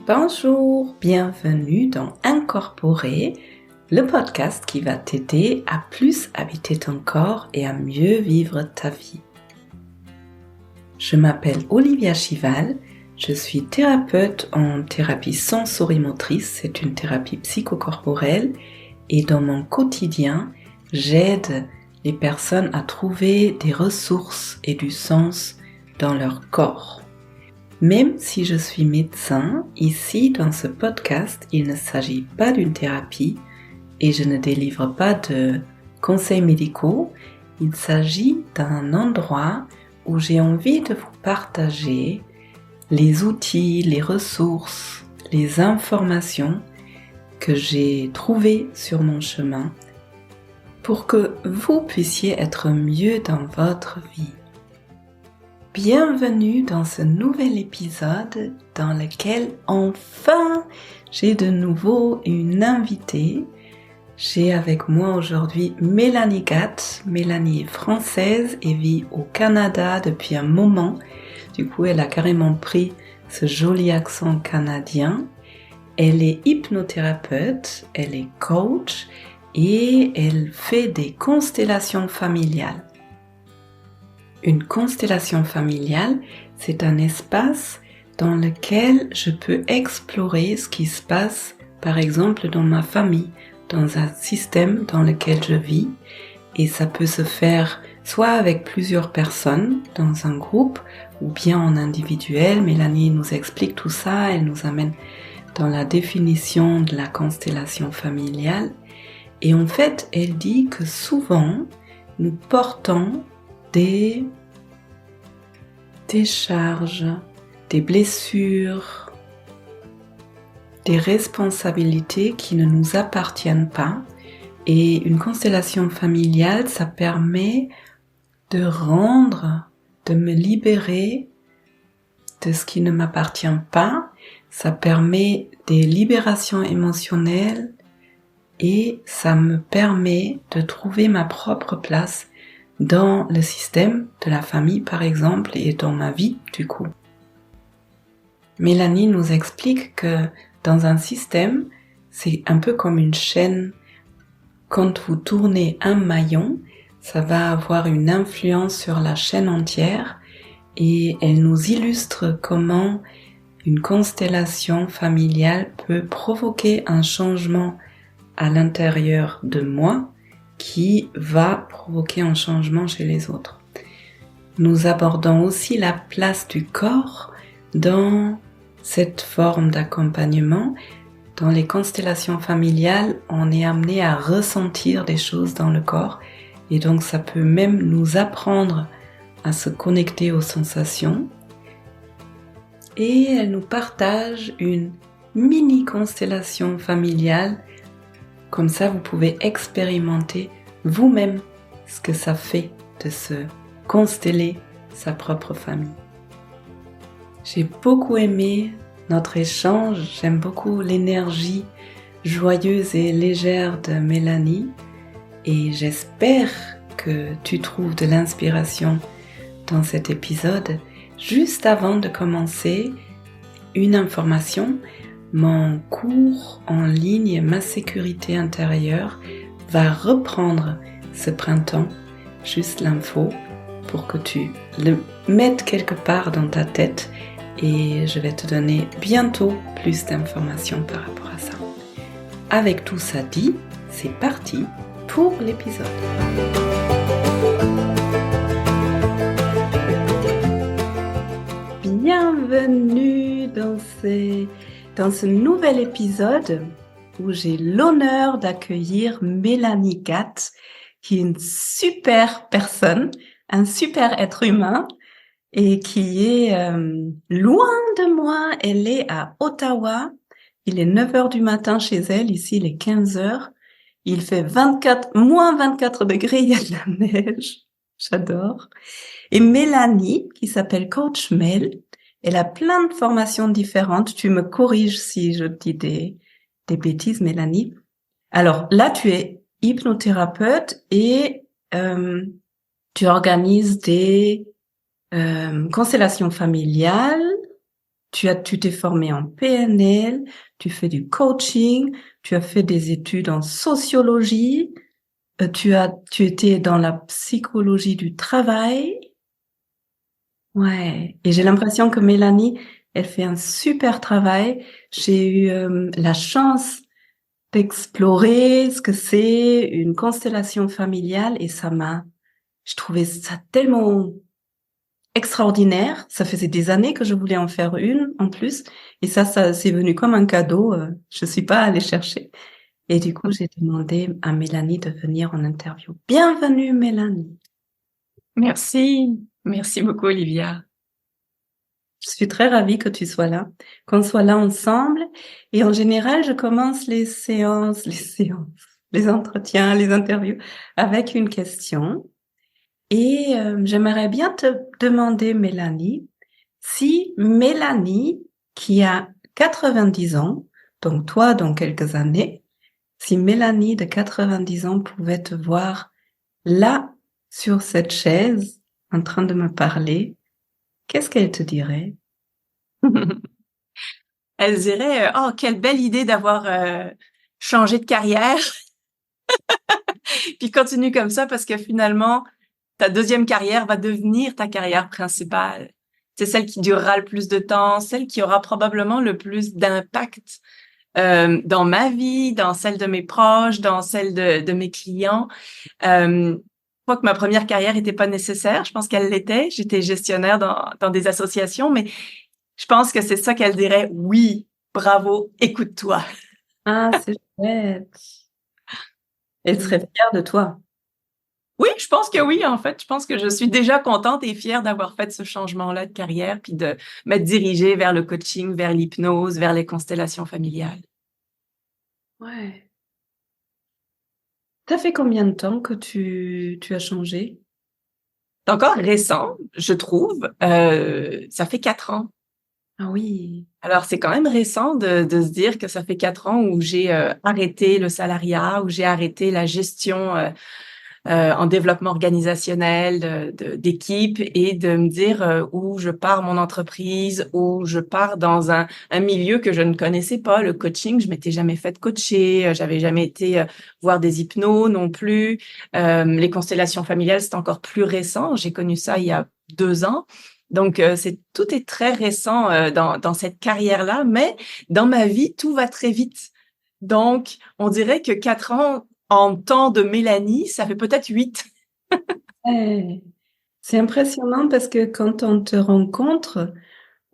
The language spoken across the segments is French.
Bonjour, bienvenue dans Incorporer, le podcast qui va t'aider à plus habiter ton corps et à mieux vivre ta vie. Je m'appelle Olivia Chival, je suis thérapeute en thérapie sensorimotrice, c'est une thérapie psychocorporelle et dans mon quotidien, j'aide les personnes à trouver des ressources et du sens dans leur corps. Même si je suis médecin, ici dans ce podcast, il ne s'agit pas d'une thérapie et je ne délivre pas de conseils médicaux. Il s'agit d'un endroit où j'ai envie de vous partager les outils, les ressources, les informations que j'ai trouvées sur mon chemin pour que vous puissiez être mieux dans votre vie. Bienvenue dans ce nouvel épisode dans lequel enfin j'ai de nouveau une invitée. J'ai avec moi aujourd'hui Mélanie Gatt. Mélanie est française et vit au Canada depuis un moment. Du coup, elle a carrément pris ce joli accent canadien. Elle est hypnothérapeute, elle est coach et elle fait des constellations familiales. Une constellation familiale, c'est un espace dans lequel je peux explorer ce qui se passe, par exemple, dans ma famille, dans un système dans lequel je vis. Et ça peut se faire soit avec plusieurs personnes dans un groupe ou bien en individuel. Mélanie nous explique tout ça, elle nous amène dans la définition de la constellation familiale. Et en fait, elle dit que souvent, nous portons des charges, des blessures, des responsabilités qui ne nous appartiennent pas. Et une constellation familiale, ça permet de me libérer de ce qui ne m'appartient pas. Ça permet des libérations émotionnelles et ça me permet de trouver ma propre place dans le système de la famille par exemple et dans ma vie du coup. Mélanie nous explique que dans un système, c'est un peu comme une chaîne. Quand vous tournez un maillon, ça va avoir une influence sur la chaîne entière et elle nous illustre comment une constellation familiale peut provoquer un changement à l'intérieur de moi qui va provoquer un changement chez les autres. Nous abordons aussi la place du corps dans cette forme d'accompagnement. Dans les constellations familiales, on est amené à ressentir des choses dans le corps et donc ça peut même nous apprendre à se connecter aux sensations. Et elle nous partage une mini constellation familiale. Comme ça, vous pouvez expérimenter vous-même ce que ça fait de se consteller sa propre famille. J'ai beaucoup aimé notre échange, j'aime beaucoup l'énergie joyeuse et légère de Mélanie et j'espère que tu trouves de l'inspiration dans cet épisode. Juste avant de commencer, une information. Mon cours en ligne Ma sécurité intérieure va reprendre ce printemps, juste l'info pour que tu le mettes quelque part dans ta tête et je vais te donner bientôt plus d'informations par rapport à ça. Avec tout ça dit, c'est parti pour l'épisode. Bienvenue dans ce nouvel épisode où j'ai l'honneur d'accueillir Mélanie Gatt, qui est une super personne, un super être humain et qui est loin de moi. Elle est à Ottawa, il est 9h du matin chez elle, ici il est 15h, il fait moins 24 degrés, il y a de la neige, j'adore. Et Mélanie, qui s'appelle Coach Mel, elle a plein de formations différentes. Tu me corriges si je dis des bêtises, Mélanie. Alors là, tu es hypnothérapeute et tu organises des constellations familiales. tu t'es formé en PNL, tu fais du coaching, tu as fait des études en sociologie, tu étais dans la psychologie du travail. Ouais. Et j'ai l'impression que Mélanie, elle fait un super travail. J'ai eu la chance d'explorer ce que c'est une constellation familiale et je trouvais ça tellement extraordinaire. Ça faisait des années que je voulais en faire une en plus. Et ça c'est venu comme un cadeau. Je suis pas allée chercher. Et du coup, j'ai demandé à Mélanie de venir en interview. Bienvenue, Mélanie. Merci. Merci beaucoup, Olivia. Je suis très ravie que tu sois là, qu'on soit là ensemble. Et en général, je commence les entretiens, les interviews avec une question. Et j'aimerais bien te demander, Mélanie, si Mélanie, qui a 90 ans, donc toi dans quelques années, si Mélanie de 90 ans pouvait te voir là, sur cette chaise, en train de me parler, qu'est-ce qu'elle te dirait? Elle dirait, oh, quelle belle idée d'avoir changé de carrière, puis continue comme ça parce que finalement, ta deuxième carrière va devenir ta carrière principale. C'est celle qui durera le plus de temps, celle qui aura probablement le plus d'impact dans ma vie, dans celle de mes proches, dans celle de mes clients. Je crois que ma première carrière n'était pas nécessaire. Je pense qu'elle l'était. J'étais gestionnaire dans des associations, mais je pense que c'est ça qu'elle dirait. Oui, bravo, écoute-toi. Ah, c'est chouette. Elle serait fière de toi. Oui, je pense que oui, en fait. Je pense que je suis déjà contente et fière d'avoir fait ce changement-là de carrière, puis de m'être dirigée vers le coaching, vers l'hypnose, vers les constellations familiales. Ouais. Ça fait combien de temps que tu as changé? C'est encore récent, je trouve. Ça fait 4 ans. Ah oui. Alors, c'est quand même récent de se dire que ça fait 4 ans où j'ai arrêté le salariat, où j'ai arrêté la gestion en développement organisationnel d'équipe et de me dire où je pars mon entreprise, où je pars dans un milieu que je ne connaissais pas, le coaching. Je m'étais jamais fait coacher, j'avais jamais été voir des hypnos non plus. Les constellations familiales, c'est encore plus récent. J'ai connu ça il y a 2 ans. Donc, tout est très récent dans cette carrière-là, mais dans ma vie, tout va très vite. Donc, on dirait que 4 ans en temps de Mélanie, ça fait peut-être 8. Ouais. C'est impressionnant parce que quand on te rencontre,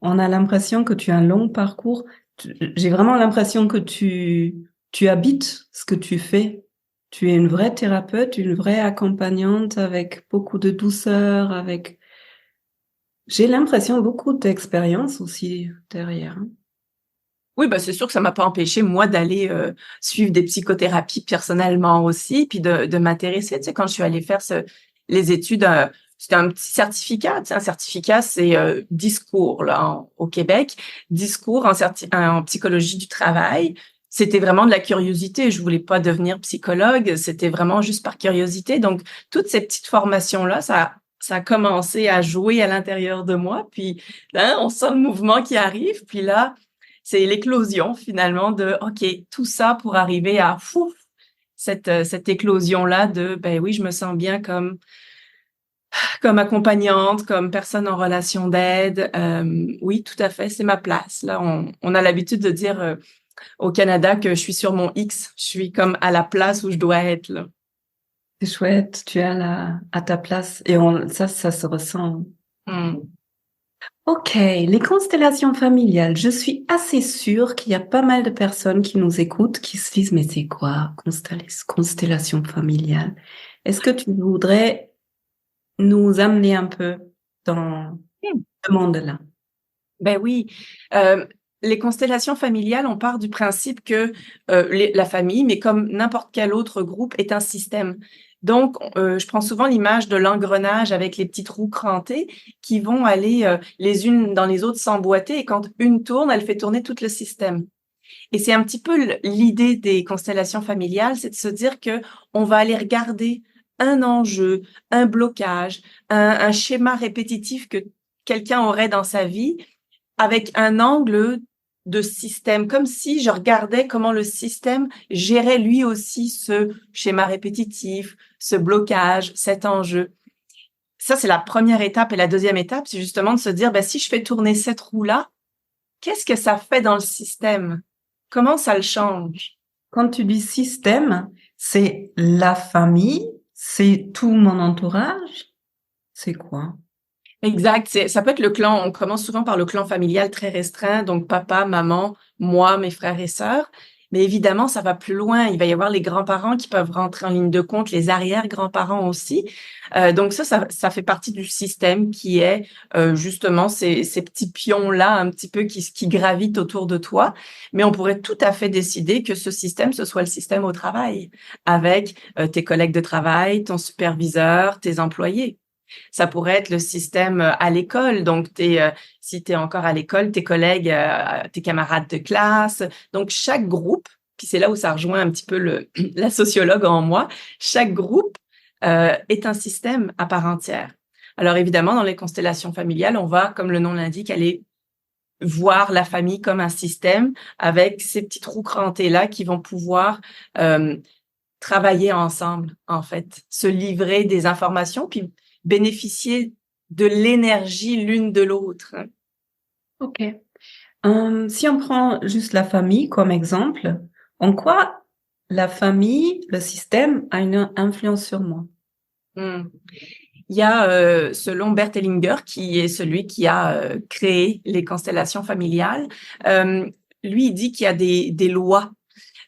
on a l'impression que tu as un long parcours. J'ai vraiment l'impression que tu habites ce que tu fais. Tu es une vraie thérapeute, une vraie accompagnante avec beaucoup de douceur, j'ai l'impression beaucoup d'expérience aussi derrière, hein. Oui, bah, c'est sûr que ça m'a pas empêché, moi, d'aller suivre des psychothérapies personnellement aussi, puis de m'intéresser. Tu sais, quand je suis allée faire les études, c'était un petit certificat. Tu sais, un certificat, c'est discours là au Québec, discours en psychologie du travail. C'était vraiment de la curiosité. Je voulais pas devenir psychologue. C'était vraiment juste par curiosité. Donc, toutes ces petites formations-là, ça a commencé à jouer à l'intérieur de moi. Puis là, on sent le mouvement qui arrive. Puis là, c'est l'éclosion finalement de OK, tout ça pour arriver à cette éclosion-là de ben oui, je me sens bien comme accompagnante, comme personne en relation d'aide. Oui, tout à fait, c'est ma place. Là, on a l'habitude de dire au Canada que je suis sur mon X, je suis comme à la place où je dois être là. C'est chouette, tu es à ta place et ça se ressent. Hmm. Ok, les constellations familiales. Je suis assez sûre qu'il y a pas mal de personnes qui nous écoutent qui se disent, mais c'est quoi, constellation familiale? Est-ce que tu voudrais nous amener un peu dans ce monde-là? Ben oui. Les constellations familiales, on part du principe que la famille, mais comme n'importe quel autre groupe, est un système. Donc, je prends souvent l'image de l'engrenage avec les petites roues crantées qui vont aller les unes dans les autres s'emboîter et quand une tourne, elle fait tourner tout le système. Et c'est un petit peu l'idée des constellations familiales, c'est de se dire que on va aller regarder un enjeu, un blocage, un schéma répétitif que quelqu'un aurait dans sa vie avec un angle de système, comme si je regardais comment le système gérait lui aussi ce schéma répétitif, ce blocage, cet enjeu. Ça, c'est la première étape. Et la deuxième étape, c'est justement de se dire, ben, si je fais tourner cette roue-là, qu'est-ce que ça fait dans le système? Comment ça le change? Quand tu dis système, c'est la famille, c'est tout mon entourage, c'est quoi? Exact. Ça peut être le clan. On commence souvent par le clan familial très restreint, donc papa, maman, moi, mes frères et sœurs. Mais évidemment, ça va plus loin. Il va y avoir les grands-parents qui peuvent rentrer en ligne de compte, les arrière-grands-parents aussi. Donc ça fait partie du système qui est justement ces petits pions-là un petit peu qui gravitent autour de toi. Mais on pourrait tout à fait décider que ce système, ce soit le système au travail, avec tes collègues de travail, ton superviseur, tes employés. Ça pourrait être le système à l'école. Donc, si tu es encore à l'école, tes collègues, tes camarades de classe. Donc, chaque groupe, puis c'est là où ça rejoint un petit peu la sociologue en moi, chaque groupe est un système à part entière. Alors, évidemment, dans les constellations familiales, on va, comme le nom l'indique, aller voir la famille comme un système avec ces petits trous crantés-là qui vont pouvoir travailler ensemble, en fait, se livrer des informations, puis bénéficier de l'énergie l'une de l'autre. Ok. Si on prend juste la famille comme exemple, en quoi la famille, le système, a une influence sur moi? Il y a, selon Bert Hellinger, qui est celui qui a créé les constellations familiales, lui, il dit qu'il y a des lois,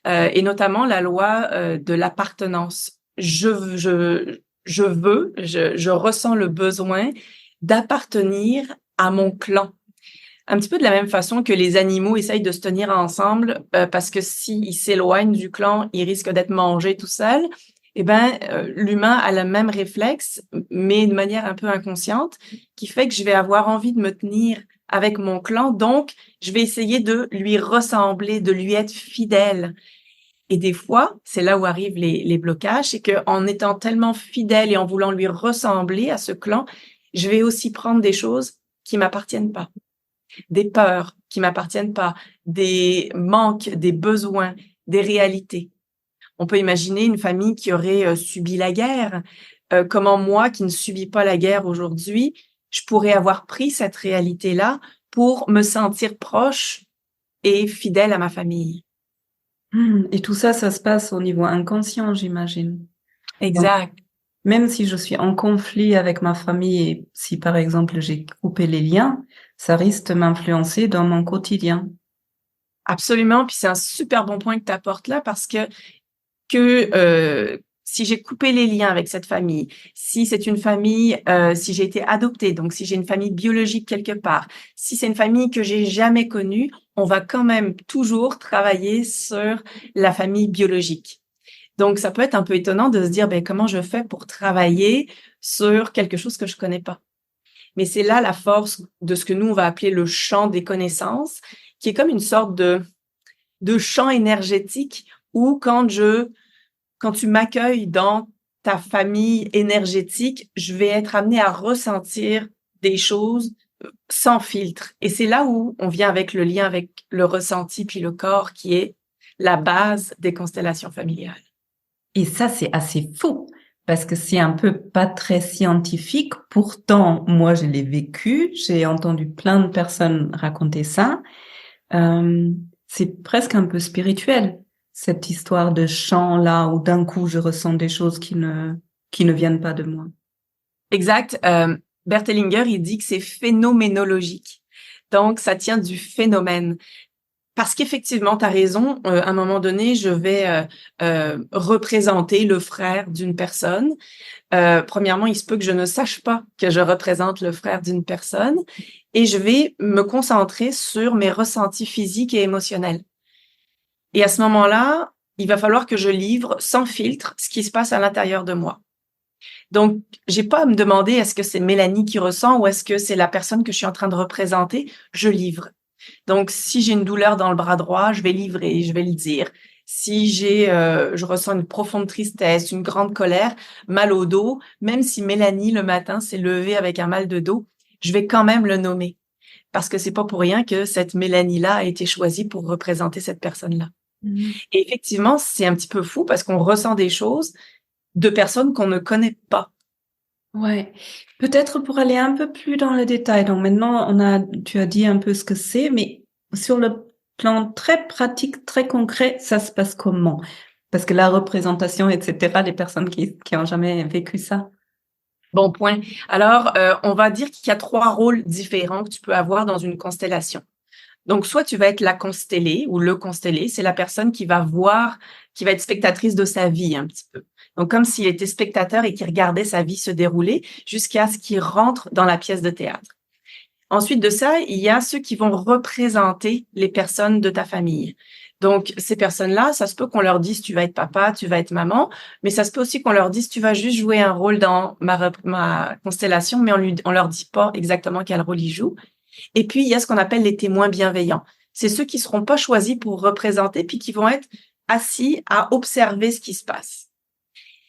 et notamment la loi de l'appartenance. Je ressens le besoin d'appartenir à mon clan. Un petit peu de la même façon que les animaux essayent de se tenir ensemble, parce que s'ils s'éloignent du clan, ils risquent d'être mangés tout seuls. Eh ben, l'humain a le même réflexe, mais de manière un peu inconsciente, qui fait que je vais avoir envie de me tenir avec mon clan. Donc, je vais essayer de lui ressembler, de lui être fidèle. Et des fois, c'est là où arrivent les blocages, c'est qu'en étant tellement fidèle et en voulant lui ressembler à ce clan, je vais aussi prendre des choses qui m'appartiennent pas, des peurs qui m'appartiennent pas, des manques, des besoins, des réalités. On peut imaginer une famille qui aurait subi la guerre. Comment moi, qui ne subis pas la guerre aujourd'hui, je pourrais avoir pris cette réalité-là pour me sentir proche et fidèle à ma famille. Et tout ça, ça se passe au niveau inconscient, j'imagine. Donc, Exact. même si je suis en conflit avec ma famille et si par exemple j'ai coupé les liens, ça risque de m'influencer dans mon quotidien. Absolument. Puis c'est un super bon point que tu apportes là parce que si j'ai coupé les liens avec cette famille, si c'est une famille, si j'ai été adoptée, donc si j'ai une famille biologique quelque part, si c'est une famille que j'ai jamais connue, on va quand même toujours travailler sur la famille biologique. Donc, ça peut être un peu étonnant de se dire, ben, comment je fais pour travailler sur quelque chose que je connais pas? Mais c'est là la force de ce que nous, on va appeler le champ des connaissances, qui est comme une sorte de champ énergétique où quand tu m'accueilles dans ta famille énergétique, je vais être amenée à ressentir des choses sans filtre. Et c'est là où on vient avec le lien avec le ressenti puis le corps qui est la base des constellations familiales. Et ça, c'est assez fou parce que c'est un peu pas très scientifique. Pourtant, moi, je l'ai vécu. J'ai entendu plein de personnes raconter ça. C'est presque un peu spirituel, cette histoire de chant là où d'un coup je ressens des choses qui ne viennent pas de moi. Exact. Bert Hellinger, il dit que c'est phénoménologique. Donc, ça tient du phénomène. Parce qu'effectivement, tu as raison, à un moment donné, je vais représenter le frère d'une personne. Premièrement, il se peut que je ne sache pas que je représente le frère d'une personne et je vais me concentrer sur mes ressentis physiques et émotionnels. Et à ce moment-là, il va falloir que je livre sans filtre ce qui se passe à l'intérieur de moi. Donc, j'ai pas à me demander est-ce que c'est Mélanie qui ressent ou est-ce que c'est la personne que je suis en train de représenter. Je livre. Donc, si j'ai une douleur dans le bras droit, je vais livrer, je vais le dire. Si je ressens une profonde tristesse, une grande colère, mal au dos, même si Mélanie le matin s'est levée avec un mal de dos, je vais quand même le nommer parce que c'est pas pour rien que cette Mélanie-là a été choisie pour représenter cette personne-là. Et effectivement, c'est un petit peu fou parce qu'on ressent des choses de personnes qu'on ne connaît pas. Ouais. Peut-être pour aller un peu plus dans le détail. Donc maintenant, tu as dit un peu ce que c'est, mais sur le plan très pratique, très concret, ça se passe comment? Parce que la représentation, etc., les personnes qui ont jamais vécu ça. Bon point. Alors, on va dire qu'il y a 3 rôles différents que tu peux avoir dans une constellation. Donc, soit tu vas être la constellée ou le constellé, c'est la personne qui va voir, qui va être spectatrice de sa vie un petit peu. Donc, comme s'il était spectateur et qu'il regardait sa vie se dérouler jusqu'à ce qu'il rentre dans la pièce de théâtre. Ensuite de ça, il y a ceux qui vont représenter les personnes de ta famille. Donc, ces personnes-là, ça se peut qu'on leur dise tu vas être papa, tu vas être maman, mais ça se peut aussi qu'on leur dise tu vas juste jouer un rôle dans ma constellation, mais on leur dit pas exactement quel rôle ils jouent. Et puis, il y a ce qu'on appelle les témoins bienveillants. C'est ceux qui seront pas choisis pour représenter, puis qui vont être assis à observer ce qui se passe.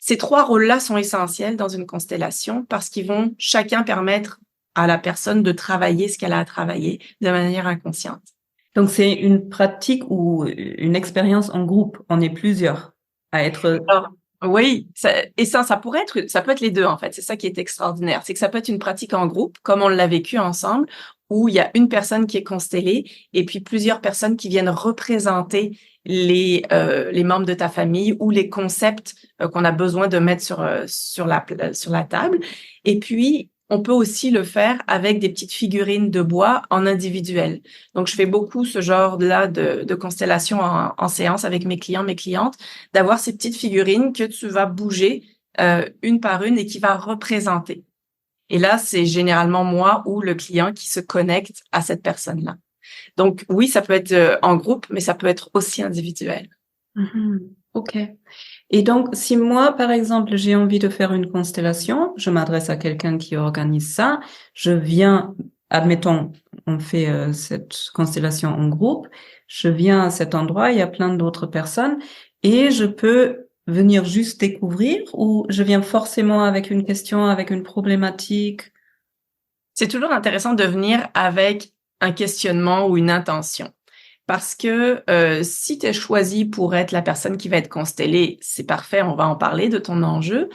Ces 3 rôles-là sont essentiels dans une constellation parce qu'ils vont chacun permettre à la personne de travailler ce qu'elle a à travailler de manière inconsciente. Donc c'est une pratique ou une expérience en groupe. On est plusieurs à être. Alors, oui, ça pourrait être, ça peut être les deux en fait. C'est ça qui est extraordinaire, c'est que ça peut être une pratique en groupe, comme on l'a vécu ensemble, où il y a une personne qui est constellée et puis plusieurs personnes qui viennent représenter les membres de ta famille ou les concepts qu'on a besoin de mettre sur la table. Et puis on peut aussi le faire avec des petites figurines de bois en individuel. Donc, je fais beaucoup ce genre-là de constellation en séance avec mes clients, mes clientes, d'avoir ces petites figurines que tu vas bouger une par une et qui va représenter. Et là, c'est généralement moi ou le client qui se connecte à cette personne-là. Donc, oui, ça peut être en groupe, mais ça peut être aussi individuel. Ok. Et donc, si moi, par exemple, j'ai envie de faire une constellation, je m'adresse à quelqu'un qui organise ça, je viens, admettons, on fait cette constellation en groupe, je viens à cet endroit, il y a plein d'autres personnes, et je peux venir juste découvrir ou je viens forcément avec une question, avec une problématique? C'est toujours intéressant de venir avec un questionnement ou une intention. Parce que si tu es choisi pour être la personne qui va être constellée, c'est parfait, on va en parler de ton enjeu.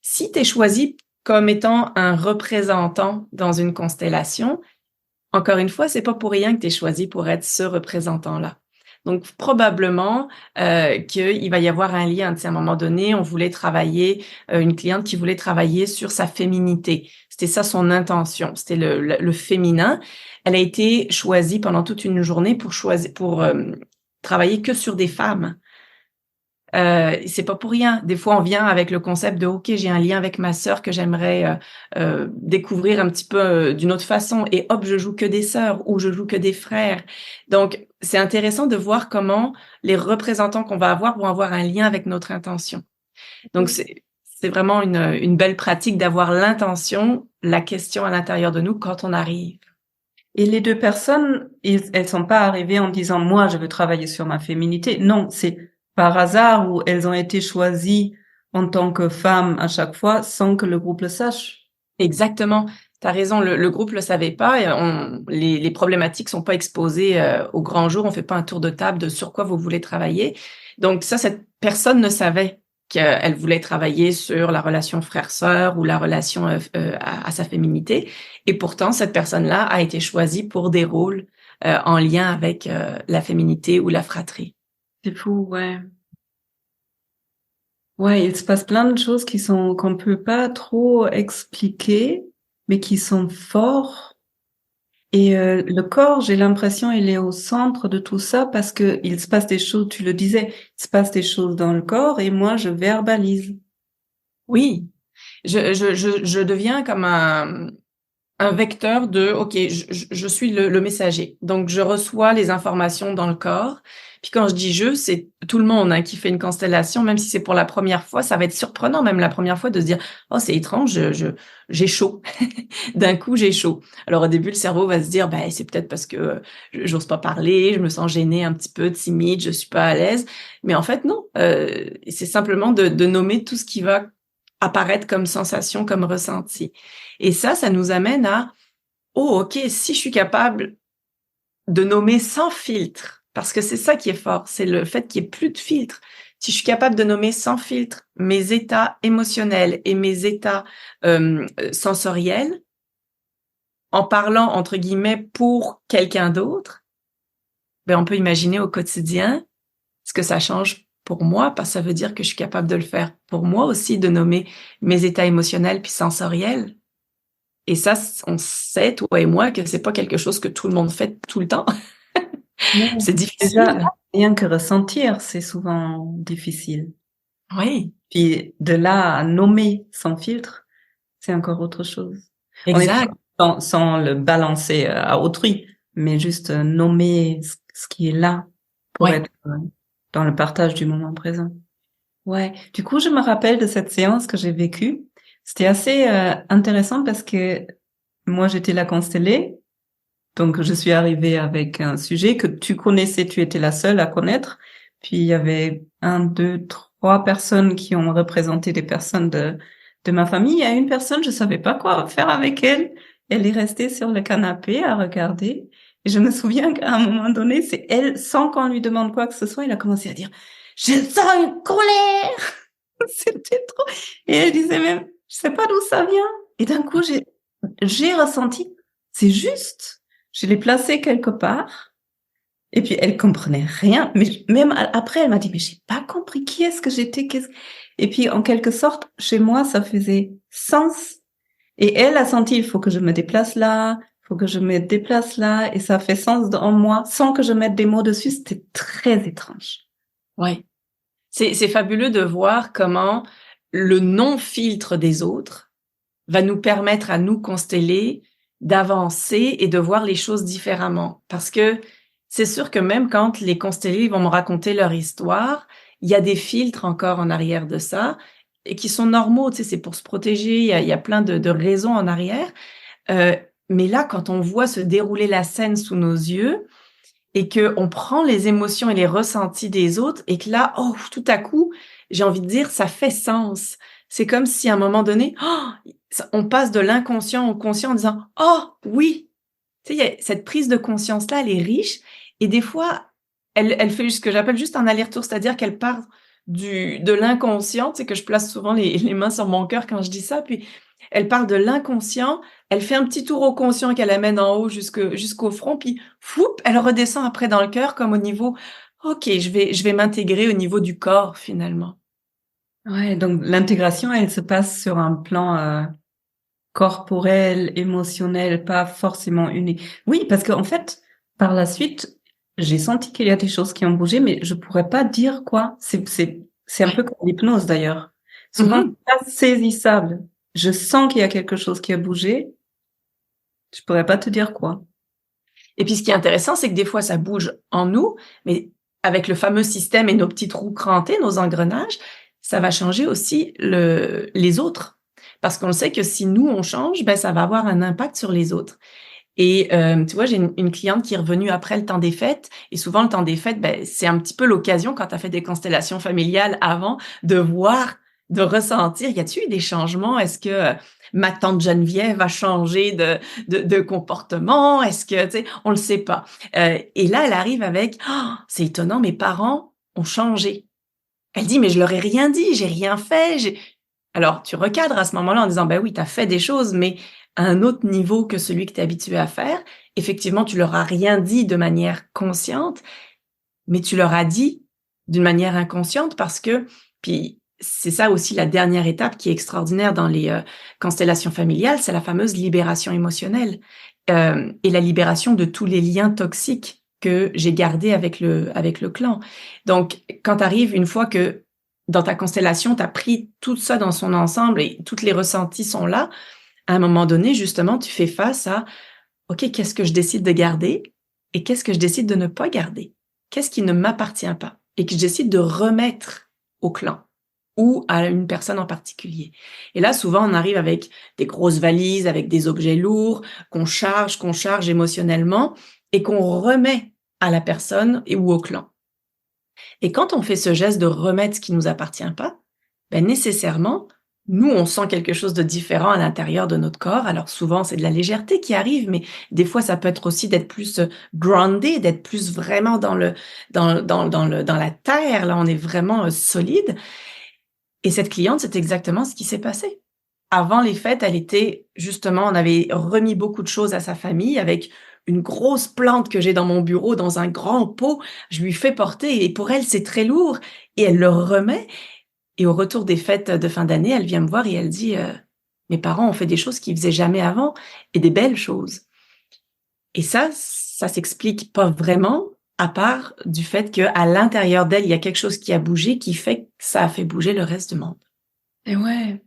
Si tu es choisi comme étant un représentant dans une constellation, encore une fois, c'est pas pour rien que tu es choisi pour être ce représentant-là. Donc, probablement qu'il va y avoir un lien. Tu sais, à un moment donné, on voulait travailler, une cliente qui voulait travailler sur sa féminité. C'était ça son intention, c'était le féminin. Elle a été choisie pendant toute une journée pour travailler que sur des femmes. C'est pas pour rien. Des fois, on vient avec le concept de OK, j'ai un lien avec ma sœur que j'aimerais découvrir un petit peu d'une autre façon, et hop, je joue que des sœurs ou je joue que des frères. Donc, c'est intéressant de voir comment les représentants qu'on va avoir vont avoir un lien avec notre intention. Donc, c'est vraiment une belle pratique d'avoir l'intention, la question à l'intérieur de nous quand on arrive. Et les deux personnes, elles sont pas arrivées en disant moi je veux travailler sur ma féminité. Non, c'est par hasard où elles ont été choisies en tant que femmes à chaque fois sans que le groupe le sache. Exactement. T'as raison, le groupe le savait pas et les problématiques sont pas exposées au grand jour. On fait pas un tour de table de sur quoi vous voulez travailler. Donc ça, cette personne ne savait qu'elle voulait travailler sur la relation frère-sœur ou la relation à sa féminité. Et pourtant, cette personne-là a été choisie pour des rôles en lien avec la féminité ou la fratrie. C'est fou, ouais. Ouais, il se passe plein de choses qu'on peut pas trop expliquer, mais qui sont forts. Et le corps, j'ai l'impression, il est au centre de tout ça parce que il se passe des choses, tu le disais, il se passe des choses dans le corps et moi, je verbalise. Oui, je deviens comme un vecteur de OK, je suis le messager. Donc je reçois les informations dans le corps. Puis quand je dis je, c'est tout le monde qui fait une constellation, même si c'est pour la première fois, ça va être surprenant même la première fois de se dire oh c'est étrange, j'ai chaud. D'un coup j'ai chaud. Alors au début le cerveau va se dire ben c'est peut-être parce que j'ose pas parler, je me sens gênée un petit peu, timide, je suis pas à l'aise. Mais en fait non, c'est simplement de nommer tout ce qui va apparaître comme sensation, comme ressenti. Et ça nous amène à oh, ok, si je suis capable de nommer sans filtre, parce que c'est ça qui est fort, c'est le fait qu'il n'y ait plus de filtre. Si je suis capable de nommer sans filtre mes états émotionnels et mes états sensoriels, en parlant, entre guillemets, pour quelqu'un d'autre, ben on peut imaginer au quotidien ce que ça change pour moi, parce que ça veut dire que je suis capable de le faire pour moi aussi, de nommer mes états émotionnels puis sensoriels. Et ça, on sait, toi et moi, que c'est pas quelque chose que tout le monde fait tout le temps. Non. C'est difficile. Déjà, rien que ressentir, c'est souvent difficile. Oui, Puis de là à nommer sans filtre, c'est encore autre chose. On est exact. sans le balancer à autrui, mais juste nommer ce qui est là pour Ouais. être dans le partage du moment présent. Ouais. Du coup, je me rappelle de cette séance que j'ai vécue. C'était assez intéressant parce que moi, j'étais la constellée. Donc, je suis arrivée avec un sujet que tu connaissais, tu étais la seule à connaître. Puis, il y avait 1, 2, 3 personnes qui ont représenté des personnes de ma famille. Il y a une personne, je savais pas quoi faire avec elle. Elle est restée sur le canapé à regarder. Et je me souviens qu'à un moment donné, c'est elle, sans qu'on lui demande quoi que ce soit, elle a commencé à dire, je sens une colère! C'était trop. Et elle disait même, je sais pas d'où ça vient. Et d'un coup, j'ai ressenti, c'est juste. Je l'ai placée quelque part. Et puis, elle comprenait rien. Mais même après, elle m'a dit, mais j'ai pas compris qui est-ce que j'étais, Et puis, en quelque sorte, chez moi, ça faisait sens. Et elle a senti, il faut que je me déplace là, il faut que je me déplace là. Et ça fait sens en moi, sans que je mette des mots dessus. C'était très étrange. Ouais. C'est fabuleux de voir comment le non-filtre des autres va nous permettre à nous consteller d'avancer et de voir les choses différemment. Parce que c'est sûr que même quand les constellés vont me raconter leur histoire, il y a des filtres encore en arrière de ça et qui sont normaux, tu sais, c'est pour se protéger, il y a plein de raisons en arrière. Euh, mais là, quand on voit se dérouler la scène sous nos yeux, et que on prend les émotions et les ressentis des autres et que là, oh, tout à coup, j'ai envie de dire, ça fait sens. C'est comme si à un moment donné, oh, on passe de l'inconscient au conscient en disant, oh, oui. Tu sais, il y a cette prise de conscience-là, elle est riche et des fois, elle fait ce que j'appelle juste un aller-retour, c'est-à-dire qu'elle part de l'inconscient, tu sais, que je place souvent les mains sur mon cœur quand je dis ça, puis elle parle de l'inconscient, elle fait un petit tour au conscient qu'elle amène en haut jusqu'au front, puis foup, elle redescend après dans le cœur comme au niveau, ok, je vais m'intégrer au niveau du corps finalement. Ouais, donc l'intégration, elle se passe sur un plan corporel, émotionnel, pas forcément unique. Oui, parce qu'en fait, par la suite, j'ai senti qu'il y a des choses qui ont bougé, mais je pourrais pas dire quoi. C'est un Ouais. peu comme l'hypnose d'ailleurs. Souvent, Mhm. c'est pas saisissable. Je sens qu'il y a quelque chose qui a bougé. Je pourrais pas te dire quoi. Et puis ce qui est intéressant, c'est que des fois ça bouge en nous, mais avec le fameux système et nos petits trous crantés, nos engrenages, ça va changer aussi les autres. Parce qu'on sait que si nous on change, ben ça va avoir un impact sur les autres. Et tu vois, j'ai une cliente qui est revenue après le temps des fêtes. Et souvent, le temps des fêtes, ben, c'est un petit peu l'occasion, quand tu as fait des constellations familiales avant, de voir, de ressentir, y a-t-il eu des changements? Est-ce que ma tante Geneviève a changé de comportement? Est-ce que, tu sais, on le sait pas. Et là, elle arrive avec, oh, c'est étonnant, mes parents ont changé. Elle dit, mais je leur ai rien dit, j'ai rien fait. Alors, tu recadres à ce moment-là en disant, ben oui, tu as fait des choses, mais à un autre niveau que celui que tu es habitué à faire. Effectivement, tu leur as rien dit de manière consciente, mais tu leur as dit d'une manière inconsciente parce que, puis c'est ça aussi la dernière étape qui est extraordinaire dans les constellations familiales, c'est la fameuse libération émotionnelle et la libération de tous les liens toxiques que j'ai gardés avec le clan. Donc, quand tu arrives une fois que dans ta constellation, tu as pris tout ça dans son ensemble et toutes les ressentis sont là, à un moment donné, justement, tu fais face à, OK, qu'est-ce que je décide de garder et qu'est-ce que je décide de ne pas garder? Qu'est-ce qui ne m'appartient pas et que je décide de remettre au clan ou à une personne en particulier. Et là, souvent, on arrive avec des grosses valises, avec des objets lourds qu'on charge émotionnellement et qu'on remet à la personne ou au clan. Et quand on fait ce geste de remettre ce qui nous appartient pas, ben nécessairement, nous, on sent quelque chose de différent à l'intérieur de notre corps. Alors souvent, c'est de la légèreté qui arrive, mais des fois, ça peut être aussi d'être plus grounded, d'être plus vraiment dans la terre. Là, on est vraiment solide. Et cette cliente, c'est exactement ce qui s'est passé. Avant les fêtes, elle était justement, on avait remis beaucoup de choses à sa famille avec une grosse plante que j'ai dans mon bureau, dans un grand pot. Je lui fais porter et pour elle, c'est très lourd. Et elle le remet. Et au retour des fêtes de fin d'année, elle vient me voir et elle dit, mes parents ont fait des choses qu'ils faisaient jamais avant et des belles choses. Et ça s'explique pas vraiment à part du fait qu'à l'intérieur d'elle, il y a quelque chose qui a bougé qui fait que ça a fait bouger le reste du monde. Et ouais.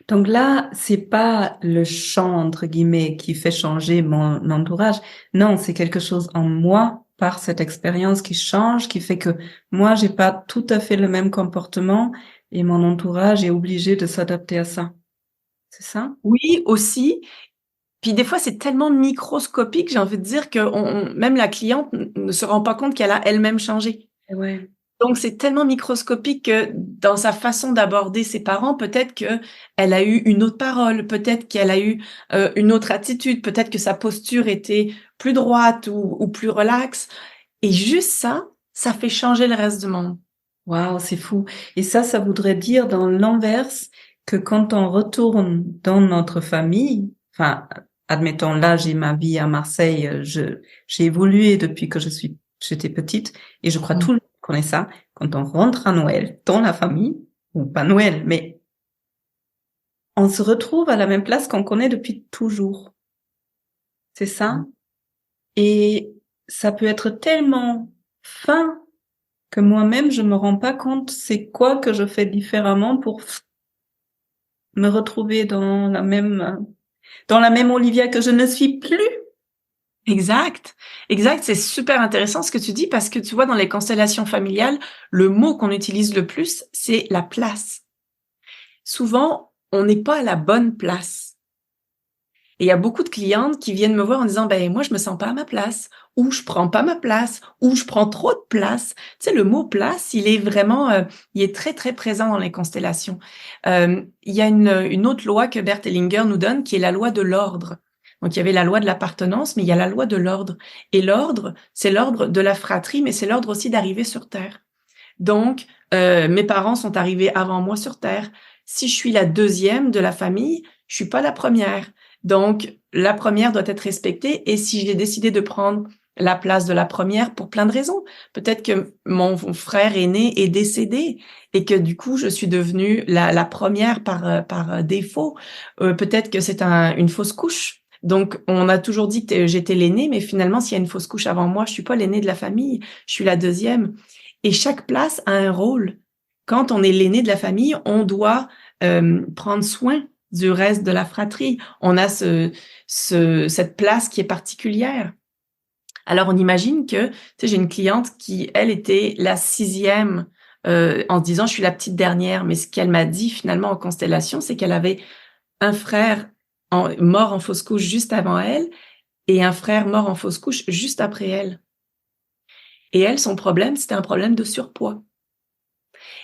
Donc là, c'est pas le chant, entre guillemets, qui fait changer mon entourage. Non, c'est quelque chose en moi, par cette expérience qui change, qui fait que moi, j'ai pas tout à fait le même comportement et mon entourage est obligé de s'adapter à ça. C'est ça? Oui, aussi. Puis des fois, c'est tellement microscopique, j'ai envie de dire que même la cliente ne se rend pas compte qu'elle a elle-même changé. Et ouais. Donc c'est tellement microscopique que dans sa façon d'aborder ses parents, peut-être que elle a eu une autre parole, peut-être qu'elle a eu une autre attitude, peut-être que sa posture était plus droite ou plus relaxe. Et juste ça, ça fait changer le reste du monde. Waouh, c'est fou. Et ça voudrait dire dans l'inverse que quand on retourne dans notre famille, enfin, admettons là, j'ai ma vie à Marseille, j'ai évolué depuis que j'étais petite, et je crois Mm. tout le monde connaît ça. Quand on rentre à Noël dans la famille, ou pas Noël, mais on se retrouve à la même place qu'on connaît depuis toujours. C'est ça? Et ça peut être tellement fin que moi-même, je me rends pas compte c'est quoi que je fais différemment pour me retrouver dans la même Olivia que je ne suis plus. Exact, exact. C'est super intéressant ce que tu dis parce que tu vois, dans les constellations familiales, le mot qu'on utilise le plus, c'est la place. Souvent, on n'est pas à la bonne place. Et il y a beaucoup de clientes qui viennent me voir en disant, ben, moi, je me sens pas à ma place, ou je prends pas ma place, ou je prends trop de place. Tu sais, le mot place, il est vraiment, il est très, très présent dans les constellations. Il y a une autre loi que Bert Hellinger nous donne, qui est la loi de l'ordre. Donc, il y avait la loi de l'appartenance, mais il y a la loi de l'ordre. Et l'ordre, c'est l'ordre de la fratrie, mais c'est l'ordre aussi d'arriver sur Terre. Donc, mes parents sont arrivés avant moi sur Terre. Si je suis la deuxième de la famille, je suis pas la première. Donc, la première doit être respectée. Et si j'ai décidé de prendre la place de la première pour plein de raisons, peut-être que mon frère aîné est décédé et que du coup, je suis devenue la première par défaut. Peut-être que c'est une fausse couche. Donc, on a toujours dit que j'étais l'aînée, mais finalement, s'il y a une fausse couche avant moi, je suis pas l'aînée de la famille, je suis la deuxième. Et chaque place a un rôle. Quand on est l'aîné de la famille, on doit prendre soin du reste de la fratrie. On a cette place qui est particulière. Alors, on imagine que, tu sais, j'ai une cliente qui, elle, était la sixième en se disant, je suis la petite dernière. Mais ce qu'elle m'a dit finalement en constellation, c'est qu'elle avait un frère mort en fausse couche juste avant elle et un frère mort en fausse couche juste après elle. Et elle, son problème, c'était un problème de surpoids.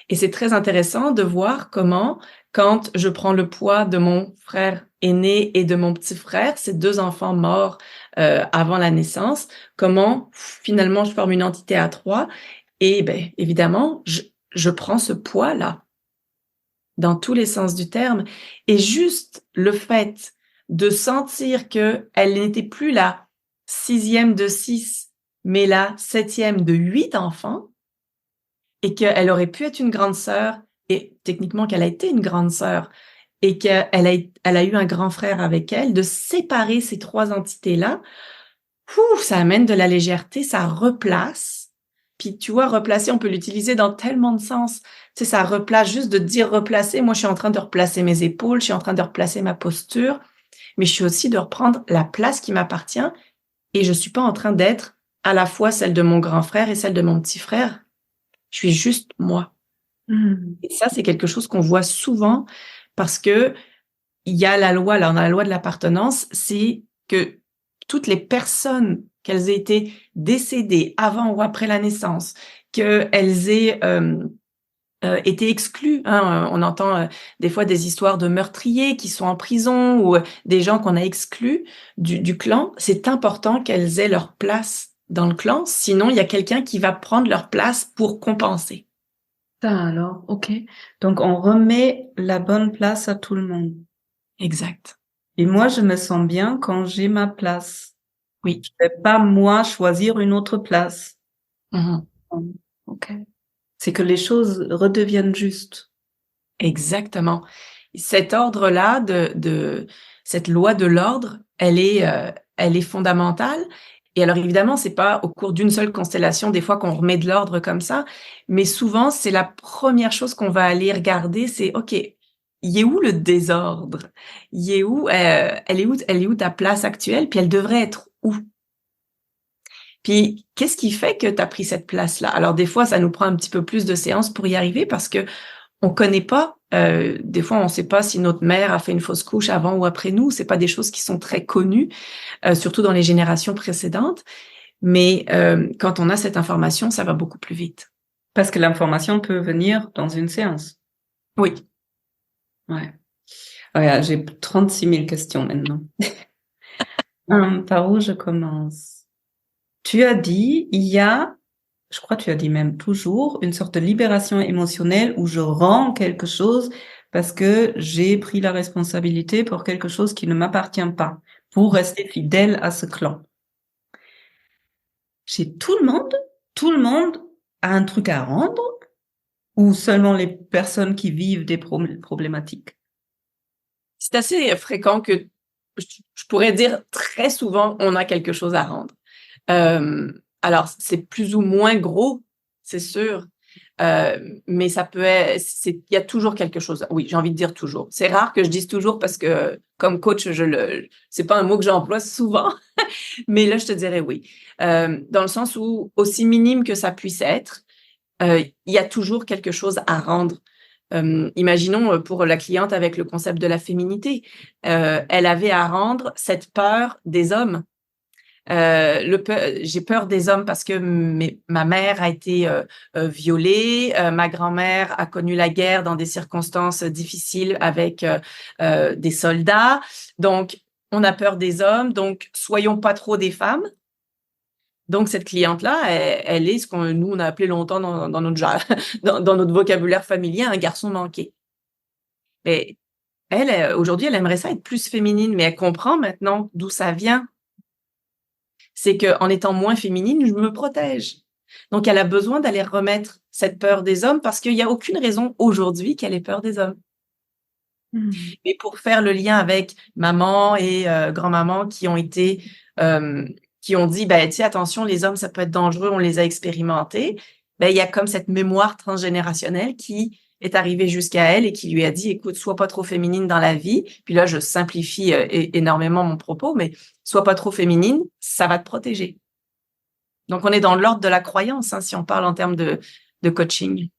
Et c'est très intéressant de voir comment, quand je prends le poids de mon frère aîné et de mon petit frère, ces deux enfants morts avant la naissance, comment finalement je forme une entité à trois. Et ben évidemment, je prends ce poids-là dans tous les sens du terme. Et juste le fait de sentir que elle n'était plus la sixième de six, mais la septième de huit enfants, et qu'elle aurait pu être une grande sœur, et techniquement qu'elle a été une grande sœur, et elle a eu un grand frère avec elle, de séparer ces trois entités-là, ça amène de la légèreté, ça replace. Puis tu vois, replacer, on peut l'utiliser dans tellement de sens. Tu sais, ça replace, juste de dire replacer. Moi, je suis en train de replacer mes épaules, je suis en train de replacer ma posture, mais je suis aussi de reprendre la place qui m'appartient, et je suis pas en train d'être à la fois celle de mon grand frère et celle de mon petit frère. Je suis juste moi. Et ça, c'est quelque chose qu'on voit souvent parce que il y a la loi, là, on a la loi de l'appartenance, c'est que toutes les personnes, qu'elles aient été décédées avant ou après la naissance, qu'elles aient été exclus, hein. On entend, des fois des histoires de meurtriers qui sont en prison ou, des gens qu'on a exclus du clan. C'est important qu'elles aient leur place dans le clan, sinon il y a quelqu'un qui va prendre leur place pour compenser. Ça alors, ok. Donc on remet la bonne place à tout le monde. Exact. Et moi, je me sens bien quand j'ai ma place. Oui. Je vais pas, moi, choisir une autre place. Mmh. Ok. C'est que les choses redeviennent justes. Exactement. Cet ordre-là de cette loi de l'ordre, elle est fondamentale. Et alors évidemment, c'est pas au cours d'une seule constellation, des fois qu'on remet de l'ordre comme ça, mais souvent c'est la première chose qu'on va aller regarder, c'est OK, il est où le désordre? Il est où, elle est où ta place actuelle? Puis elle devrait être où? Puis qu'est-ce qui fait que tu as pris cette place-là? Alors des fois, ça nous prend un petit peu plus de séances pour y arriver parce que on connaît pas, des fois, on sait pas si notre mère a fait une fausse couche avant ou après nous. C'est pas des choses qui sont très connues, surtout dans les générations précédentes. Mais, quand on a cette information, ça va beaucoup plus vite. Parce que l'information peut venir dans une séance. Oui. Ouais. Regarde, j'ai 36 000 questions maintenant. Par où je commence? Tu as dit, je crois que tu as dit même toujours, une sorte de libération émotionnelle où je rends quelque chose parce que j'ai pris la responsabilité pour quelque chose qui ne m'appartient pas, pour rester fidèle à ce clan. Chez tout le monde a un truc à rendre ou seulement les personnes qui vivent des problématiques? C'est assez fréquent que je pourrais dire très souvent, on a quelque chose à rendre. Alors c'est plus ou moins gros, c'est sûr, mais ça peut être il y a toujours quelque chose. Oui, j'ai envie de dire toujours. C'est rare que je dise toujours parce que comme coach, c'est pas un mot que j'emploie souvent, mais là, je te dirais oui. Dans le sens où, aussi minime que ça puisse être, il y a toujours quelque chose à rendre. Imaginons pour la cliente avec le concept de la féminité, elle avait à rendre cette peur des hommes. J'ai peur des hommes parce que ma mère a été violée, ma grand-mère a connu la guerre dans des circonstances difficiles avec des soldats. Donc, on a peur des hommes, donc soyons pas trop des femmes. Donc, cette cliente-là, elle est ce qu'on nous, on a appelé longtemps dans notre dans notre vocabulaire familier, un garçon manqué. Mais elle, aujourd'hui, elle aimerait ça être plus féminine, mais elle comprend maintenant d'où ça vient. C'est qu'en étant moins féminine, je me protège. Donc, elle a besoin d'aller remettre cette peur des hommes parce qu'il y a aucune raison aujourd'hui qu'elle ait peur des hommes. Mais pour faire le lien avec maman et grand-maman qui ont été, qui ont dit, ben, tu sais, attention, les hommes, ça peut être dangereux, on les a expérimentés. Ben, il y a comme cette mémoire transgénérationnelle qui est arrivée jusqu'à elle et qui lui a dit, écoute, sois pas trop féminine dans la vie. Puis là, je simplifie énormément mon propos, mais sois pas trop féminine, ça va te protéger. Donc, on est dans l'ordre de la croyance, hein, si on parle en termes de coaching.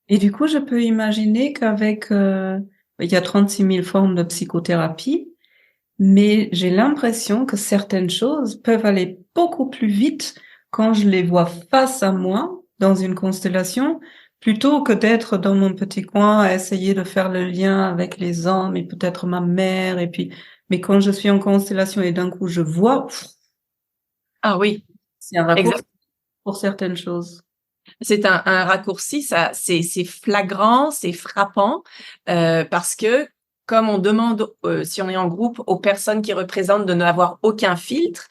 Et du coup, je peux imaginer qu'avec, il y a 36 000 formes de psychothérapie, mais j'ai l'impression que certaines choses peuvent aller beaucoup plus vite quand je les vois face à moi dans une constellation, plutôt que d'être dans mon petit coin à essayer de faire le lien avec les hommes et peut-être ma mère et puis, mais quand je suis en constellation et d'un coup je vois, Ah oui, c'est un raccourci exact. pour certaines choses. C'est un raccourci, ça, c'est flagrant, c'est frappant, parce que comme on demande, si on est en groupe, aux personnes qui représentent de n'avoir aucun filtre,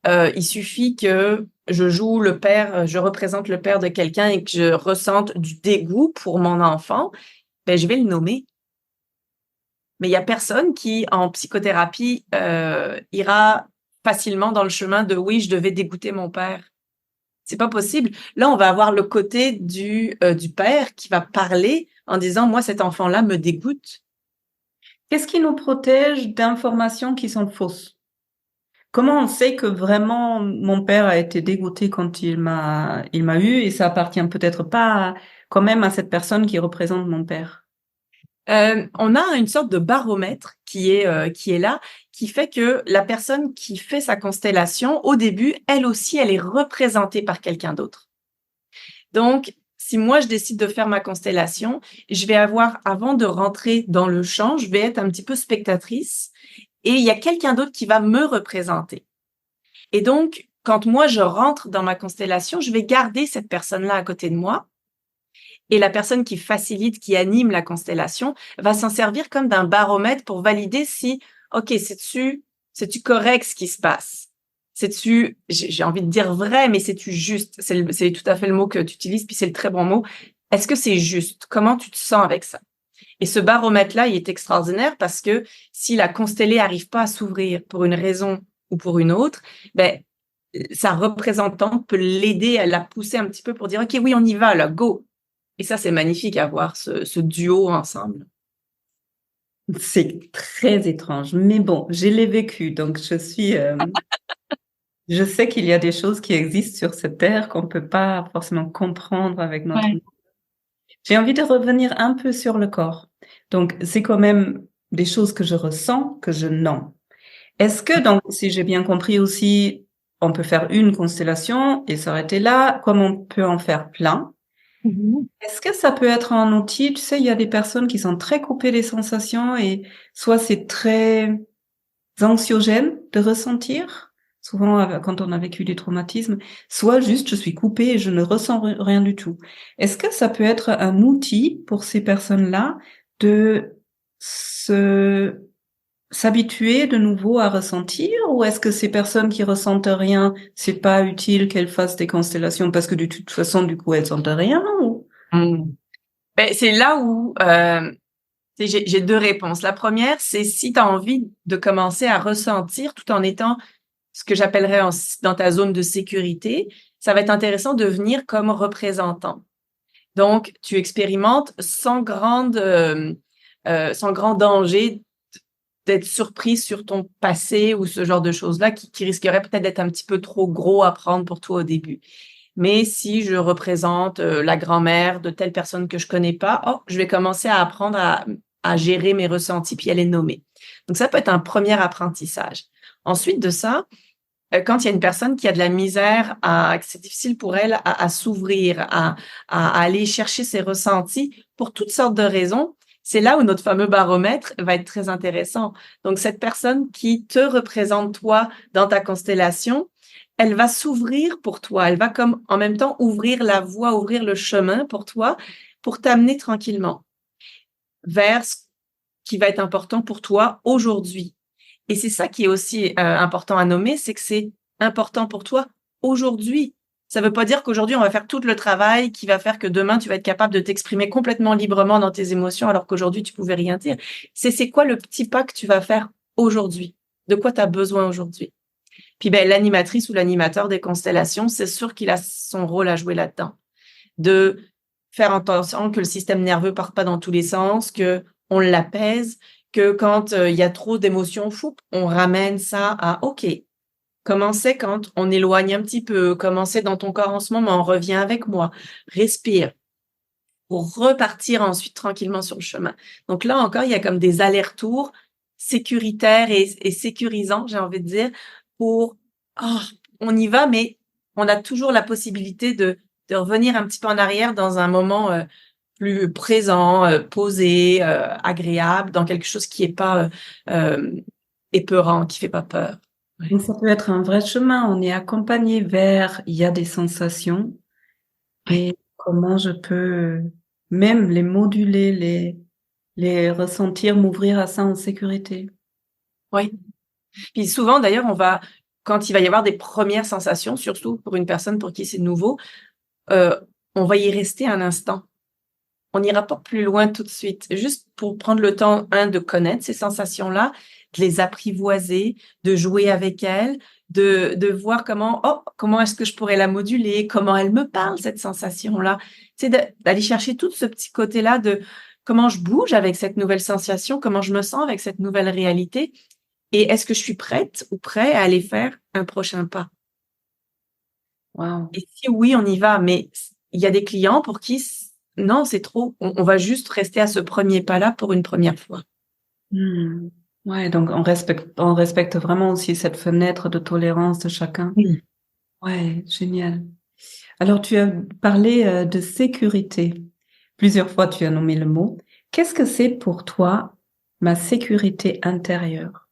il suffit que je représente le père de quelqu'un et que je ressente du dégoût pour mon enfant, ben je vais le nommer. Mais il y a personne qui, en psychothérapie, ira facilement dans le chemin de oui, je devais dégoûter mon père. C'est pas possible. Là, on va avoir le côté du père qui va parler en disant moi cet enfant-là me dégoûte. Qu'est-ce qui nous protège d'informations qui sont fausses? Comment on sait que vraiment mon père a été dégoûté quand il m'a eu et ça appartient peut-être pas quand même à cette personne qui représente mon père? On a une sorte de baromètre qui est là, qui fait que la personne qui fait sa constellation, au début, elle aussi, elle est représentée par quelqu'un d'autre. Donc, si moi je décide de faire ma constellation, je vais avoir, avant de rentrer dans le champ, je vais être un petit peu spectatrice et il y a quelqu'un d'autre qui va me représenter. Et donc, quand moi je rentre dans ma constellation, je vais garder cette personne-là à côté de moi. Et la personne qui facilite, qui anime la constellation, va s'en servir comme d'un baromètre pour valider si, OK, c'est-tu correct ce qui se passe? C'est-tu, j'ai envie de dire vrai, mais c'est-tu juste? C'est tout à fait le mot que tu utilises, puis c'est le très bon mot. Est-ce que c'est juste? Comment tu te sens avec ça? Et ce baromètre-là, il est extraordinaire parce que si la constellée arrive pas à s'ouvrir pour une raison ou pour une autre, ben, sa représentante peut l'aider à la pousser un petit peu pour dire, OK, oui, on y va, là, go. Et ça, c'est magnifique à voir ce duo ensemble. C'est très étrange, mais bon, je l'ai vécu, donc je sais qu'il y a des choses qui existent sur cette terre qu'on peut pas forcément comprendre avec notre. Ouais. J'ai envie de revenir un peu sur le corps. Donc, c'est quand même des choses que je ressens, que je nomme. Est-ce que, donc, si j'ai bien compris aussi, on peut faire une constellation et s'arrêter là, comme on peut en faire plein. Mhm. Est-ce que ça peut être un outil? Tu sais, il y a des personnes qui sont très coupées des sensations et soit c'est très anxiogène de ressentir, souvent quand on a vécu des traumatismes, soit juste je suis coupée et je ne ressens rien du tout. Est-ce que ça peut être un outil pour ces personnes-là de se s'habituer de nouveau à ressentir, ou est-ce que ces personnes qui ressentent rien, c'est pas utile qu'elles fassent des constellations parce que de toute façon, du coup, elles sentent rien, ou... Mm. Ben, c'est là où j'ai deux réponses. La première, c'est si tu as envie de commencer à ressentir tout en étant ce que j'appellerais dans ta zone de sécurité, ça va être intéressant de venir comme représentant. Donc, tu expérimentes sans grand danger d'être surpris sur ton passé ou ce genre de choses-là qui risquerait peut-être d'être un petit peu trop gros à prendre pour toi au début. Mais si je représente la grand-mère de telle personne que je connais pas, oh, je vais commencer à apprendre à gérer mes ressentis puis à les nommer. Donc, ça peut être un premier apprentissage. Ensuite de ça, quand il y a une personne qui a de la misère, que c'est difficile pour elle à s'ouvrir, à aller chercher ses ressentis pour toutes sortes de raisons, c'est là où notre fameux baromètre va être très intéressant. Donc, cette personne qui te représente toi dans ta constellation, elle va s'ouvrir pour toi. Elle va comme en même temps ouvrir la voie, ouvrir le chemin pour toi, pour t'amener tranquillement vers ce qui va être important pour toi aujourd'hui. Et c'est ça qui est aussi important à nommer, c'est que c'est important pour toi aujourd'hui. Ça ne veut pas dire qu'aujourd'hui, on va faire tout le travail qui va faire que demain, tu vas être capable de t'exprimer complètement librement dans tes émotions alors qu'aujourd'hui, tu pouvais rien dire. C'est quoi le petit pas que tu vas faire aujourd'hui? De quoi tu as besoin aujourd'hui? Puis ben, l'animatrice ou l'animateur des constellations, c'est sûr qu'il a son rôle à jouer là-dedans. De faire attention que le système nerveux parte pas dans tous les sens, que on l'apaise, que quand il y a trop d'émotions, on ramène ça à OK. Comment c'est quand on éloigne un petit peu? Comment c'est dans ton corps en ce moment? Reviens avec moi. Respire. Pour repartir ensuite tranquillement sur le chemin. Donc là encore, il y a comme des allers-retours sécuritaires et sécurisants, j'ai envie de dire, pour oh, on y va, mais on a toujours la possibilité de revenir un petit peu en arrière dans un moment plus présent, posé, agréable, dans quelque chose qui est pas épeurant, qui fait pas peur. Ouais. Donc, ça peut être un vrai chemin. On est accompagné vers, il y a des sensations, et comment je peux même les moduler, les ressentir, m'ouvrir à ça en sécurité. Oui. Puis souvent, d'ailleurs, quand il va y avoir des premières sensations, surtout pour une personne pour qui c'est nouveau, on va y rester un instant. On n'ira pas plus loin tout de suite, juste pour prendre le temps, de connaître ces sensations-là, de les apprivoiser, de jouer avec elles, de voir comment est-ce que je pourrais la moduler, comment elle me parle, cette sensation-là. Tu sais, d'aller chercher tout ce petit côté-là de comment je bouge avec cette nouvelle sensation, comment je me sens avec cette nouvelle réalité, et est-ce que je suis prête ou prêt à aller faire un prochain pas? Wow. Et si oui, on y va, mais il y a des clients pour qui non, c'est trop. On va juste rester à ce premier pas-là pour une première fois. Ouais, donc on respecte vraiment aussi cette fenêtre de tolérance de chacun. Oui. Ouais, génial. Alors, tu as parlé de sécurité. Plusieurs fois, tu as nommé le mot. Qu'est-ce que c'est pour toi ma sécurité intérieure?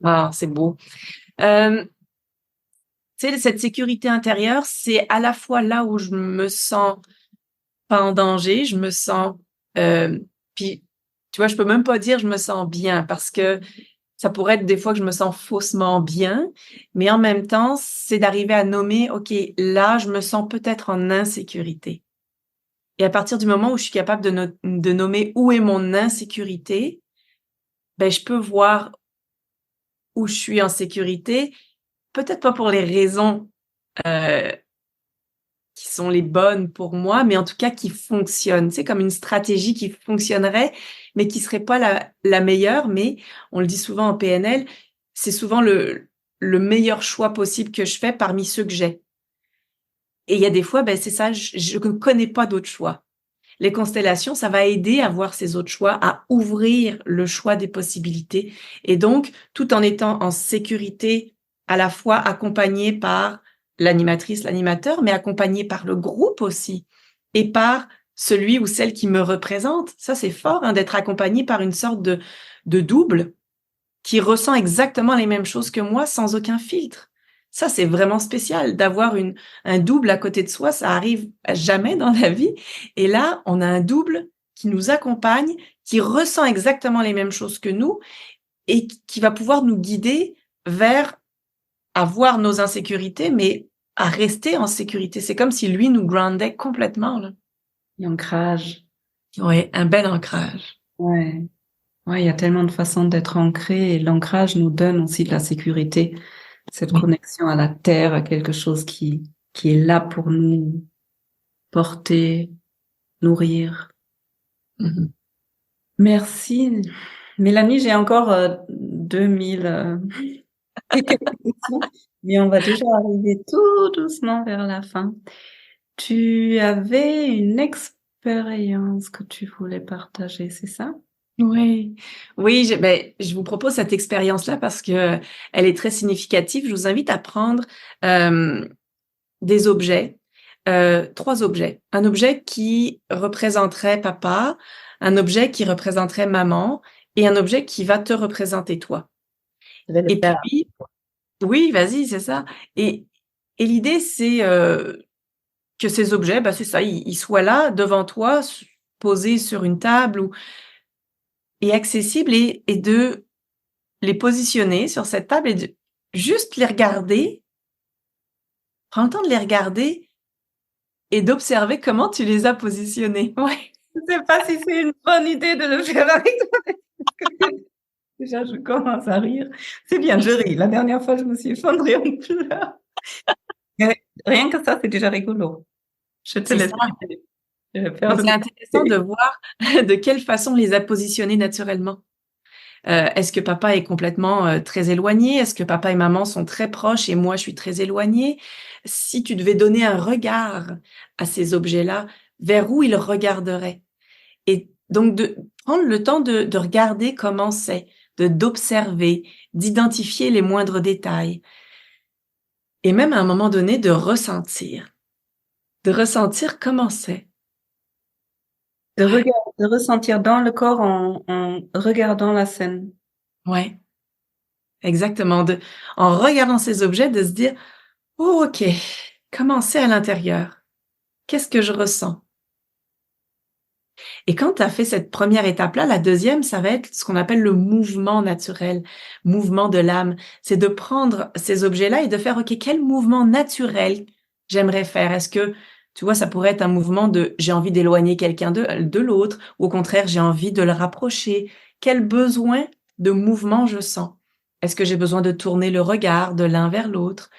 Ah, c'est beau. Tu sais, cette sécurité intérieure, c'est à la fois là où je me sens pas en danger, je me sens, puis tu vois, je peux même pas dire je me sens bien parce que ça pourrait être des fois que je me sens faussement bien, mais en même temps, c'est d'arriver à nommer, OK, là, je me sens peut-être en insécurité. Et à partir du moment où je suis capable de nommer où est mon insécurité, ben, je peux voir où je suis en sécurité, peut-être pas pour les raisons, heu, qui sont les bonnes pour moi, mais en tout cas qui fonctionnent. C'est comme une stratégie qui fonctionnerait, mais qui serait pas la meilleure, mais on le dit souvent en PNL, c'est souvent le meilleur choix possible que je fais parmi ceux que j'ai. Et il y a des fois, ben, c'est ça, je ne connais pas d'autres choix. Les constellations, ça va aider à voir ces autres choix, à ouvrir le choix des possibilités et donc tout en étant en sécurité, à la fois accompagné par l'animatrice, l'animateur, mais accompagné par le groupe aussi et par celui ou celle qui me représente. Ça, c'est fort, hein, d'être accompagné par une sorte de double qui ressent exactement les mêmes choses que moi sans aucun filtre. Ça, c'est vraiment spécial d'avoir un double à côté de soi. Ça arrive jamais dans la vie. Et là, on a un double qui nous accompagne, qui ressent exactement les mêmes choses que nous et qui va pouvoir nous guider vers avoir nos insécurités, mais à rester en sécurité. C'est comme si lui nous groundait complètement, là. L'ancrage. Ouais, un bel ancrage. Ouais. Ouais, il y a tellement de façons d'être ancré et l'ancrage nous donne aussi de la sécurité, cette Oui. connexion à la terre, à quelque chose qui est là pour nous porter, nourrir. Mhm. Merci. Mélanie, j'ai encore 2000 et quelques questions, mais on va déjà arriver tout doucement vers la fin. Tu avais une expérience que tu voulais partager, c'est ça? Oui, oui, je vous propose cette expérience-là parce que elle est très significative. Je vous invite à prendre des objets, 3 objets. Un objet qui représenterait papa, un objet qui représenterait maman et un objet qui va te représenter toi. Je vais le Et faire. puis oui, vas-y, c'est ça. Et l'idée, c'est que ces objets, bah, c'est ça, ils soient là devant toi, posés sur une table ou et accessibles et de les positionner sur cette table et de juste les regarder, prends le temps de les regarder et d'observer comment tu les as positionnés. Ouais. Je sais pas si c'est une bonne idée de le faire avec toi. Déjà, je commence à rire. C'est bien, je ris. La dernière fois, je me suis effondrée en pleurs. Mais rien que ça, c'est déjà rigolo. Je te C'est laisse ça. l'idée. Je vais faire Mais de c'est mon intéressant de côté. voir de quelle façon on les a positionnés naturellement. Est-ce que papa est complètement, très éloigné? Est-ce que papa et maman sont très proches et moi je suis très éloignée? Si tu devais donner un regard à ces objets-là, vers où ils regarderaient? Et donc de prendre le temps de regarder comment c'est, d'observer, d'identifier les moindres détails et même à un moment donné de ressentir comment c'est. De ressentir dans le corps en regardant la scène. Ouais, exactement, en regardant ces objets, de se dire: «Oh OK, comment c'est à l'intérieur? Qu'est-ce que je ressens?» Et quand tu as fait cette première étape-là, la deuxième, ça va être ce qu'on appelle le mouvement naturel, mouvement de l'âme. C'est de prendre ces objets-là et de faire: «OK, quel mouvement naturel j'aimerais faire?» Est-ce que, tu vois, ça pourrait être un mouvement de: «J'ai envie d'éloigner quelqu'un de l'autre» ou au contraire: «J'ai envie de le rapprocher». Quel besoin de mouvement je sens? Est-ce que j'ai besoin de tourner le regard de l'un vers l'autre?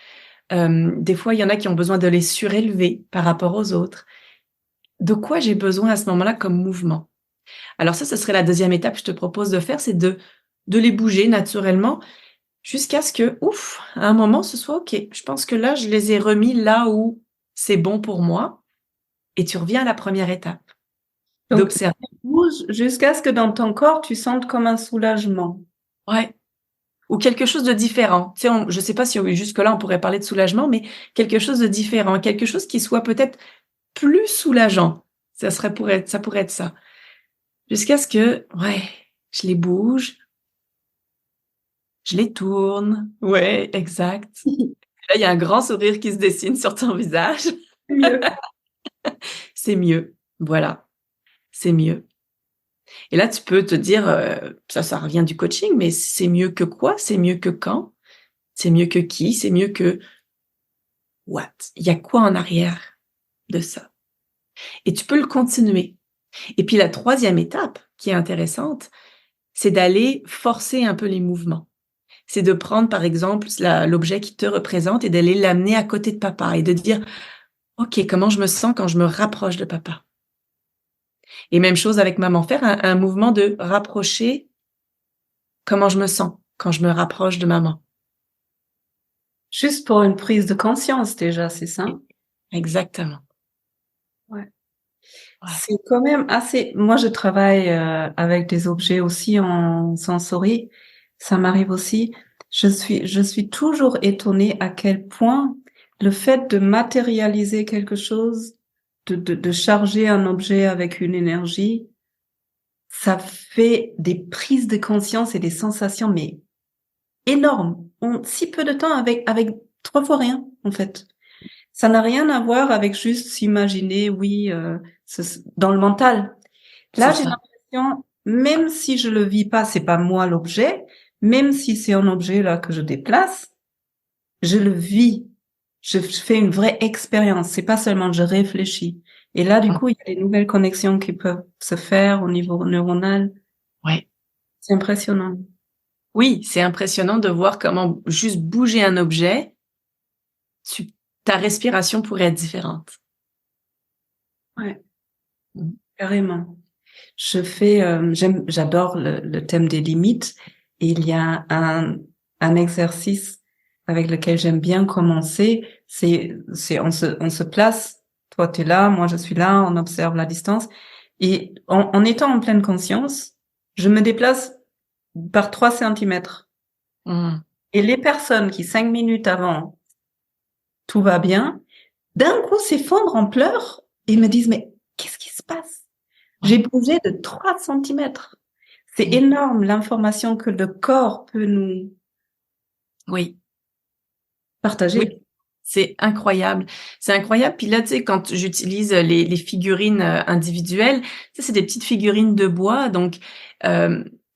Des fois, il y en a qui ont besoin de les surélever par rapport aux autres. De quoi j'ai besoin à ce moment-là comme mouvement? Alors ça, ce serait la deuxième étape que je te propose de faire, c'est de les bouger naturellement jusqu'à ce que, ouf, à un moment, ce soit OK. Je pense que là, je les ai remis là où c'est bon pour moi et tu reviens à la première étape, Donc, d'observer. bouge jusqu'à ce que dans ton corps, tu sentes comme un soulagement. Ouais, ou quelque chose de différent. Tu sais, je sais pas si jusque-là on pourrait parler de soulagement, mais quelque chose de différent, quelque chose qui soit peut-être plus soulageant. Ça pourrait être ça. Jusqu'à ce que, ouais, je les bouge, je les tourne. Ouais, exact. Là, il y a un grand sourire qui se dessine sur ton visage. C'est mieux. C'est mieux. Voilà, c'est mieux. Et là, tu peux te dire, ça revient du coaching, mais c'est mieux que quoi? C'est mieux que quand? C'est mieux que qui? C'est mieux que what? Il y a quoi en arrière de ça? Et tu peux le continuer. Et puis la troisième étape, qui est intéressante, c'est d'aller forcer un peu les mouvements. C'est de prendre, par exemple, l'objet qui te représente et d'aller l'amener à côté de papa et de dire, OK, comment je me sens quand je me rapproche de papa? Et même chose avec maman, faire un mouvement de rapprocher comment je me sens quand je me rapproche de maman. Juste pour une prise de conscience déjà, c'est ça? Exactement. Ouais. Ouais. C'est quand même assez. Moi, je travaille avec des objets aussi en sensorie. Ça m'arrive aussi. Je suis toujours étonnée à quel point le fait de matérialiser quelque chose, de charger un objet avec une énergie, ça fait des prises de conscience et des sensations, mais énormes. En si peu de temps avec 3 fois rien, en fait. Ça n'a rien à voir avec juste s'imaginer, oui, dans le mental. Là, C'est j'ai ça. l'impression, même si je le vis pas, c'est pas moi l'objet, même si c'est un objet là que je déplace, je le vis. Je fais une vraie expérience. C'est pas seulement je réfléchis. Et là, du coup, il y a des nouvelles connexions qui peuvent se faire au niveau neuronal. Ouais. C'est impressionnant. Oui, c'est impressionnant de voir comment juste bouger un objet, ta respiration pourrait être différente. Ouais, Mmh. carrément. J'adore le thème des limites. Et il y a un exercice avec lequel j'aime bien commencer. On se place. Toi, tu es là, moi, je suis là, on observe la distance. Et en étant en pleine conscience, je me déplace par 3 centimètres. Mmh. Et les personnes qui 5 minutes avant, tout va bien, d'un coup s'effondrent en pleurs et me disent, mais qu'est-ce qui se passe? J'ai Ouais. bougé de 3 centimètres. C'est Mmh. énorme l'information que le corps peut nous Oui. Oui. partager. C'est incroyable. C'est incroyable. Puis là, tu sais, quand j'utilise les figurines individuelles, tu sais, c'est des petites figurines de bois. Donc, tu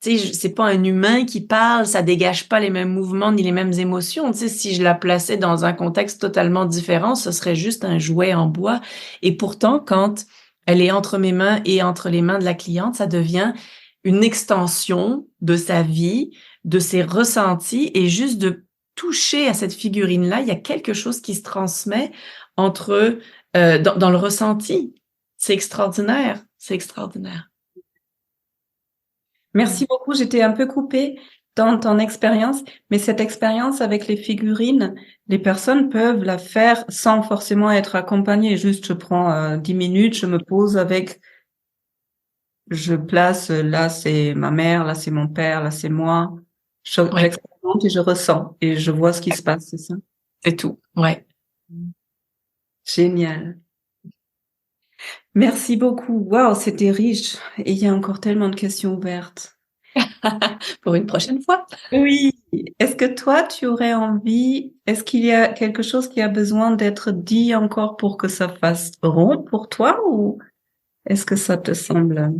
sais, c'est pas un humain qui parle, ça dégage pas les mêmes mouvements ni les mêmes émotions. Tu sais, si je la plaçais dans un contexte totalement différent, ce serait juste un jouet en bois. Et pourtant, quand elle est entre mes mains et entre les mains de la cliente, ça devient une extension de sa vie, de ses ressentis et juste de toucher à cette figurine-là, il y a quelque chose qui se transmet entre dans le ressenti. C'est extraordinaire, c'est extraordinaire. Mmh. Merci beaucoup. J'étais un peu coupée dans ton expérience, mais cette expérience avec les figurines, les personnes peuvent la faire sans forcément être accompagnées. Juste, je prends 10 minutes, je me pose avec, je place, là c'est ma mère, là c'est mon père, là c'est moi. Ouais, J'expérimente et je ressens et je vois ce qui se passe, c'est ça? c'est tout. Ouais. Génial. Merci beaucoup. Waouh, c'était riche. Et il y a encore tellement de questions ouvertes. Pour une prochaine fois. Oui. Est-ce que toi, tu aurais envie, est-ce qu'il y a quelque chose qui a besoin d'être dit encore pour que ça fasse rond pour toi ou est-ce que ça te semble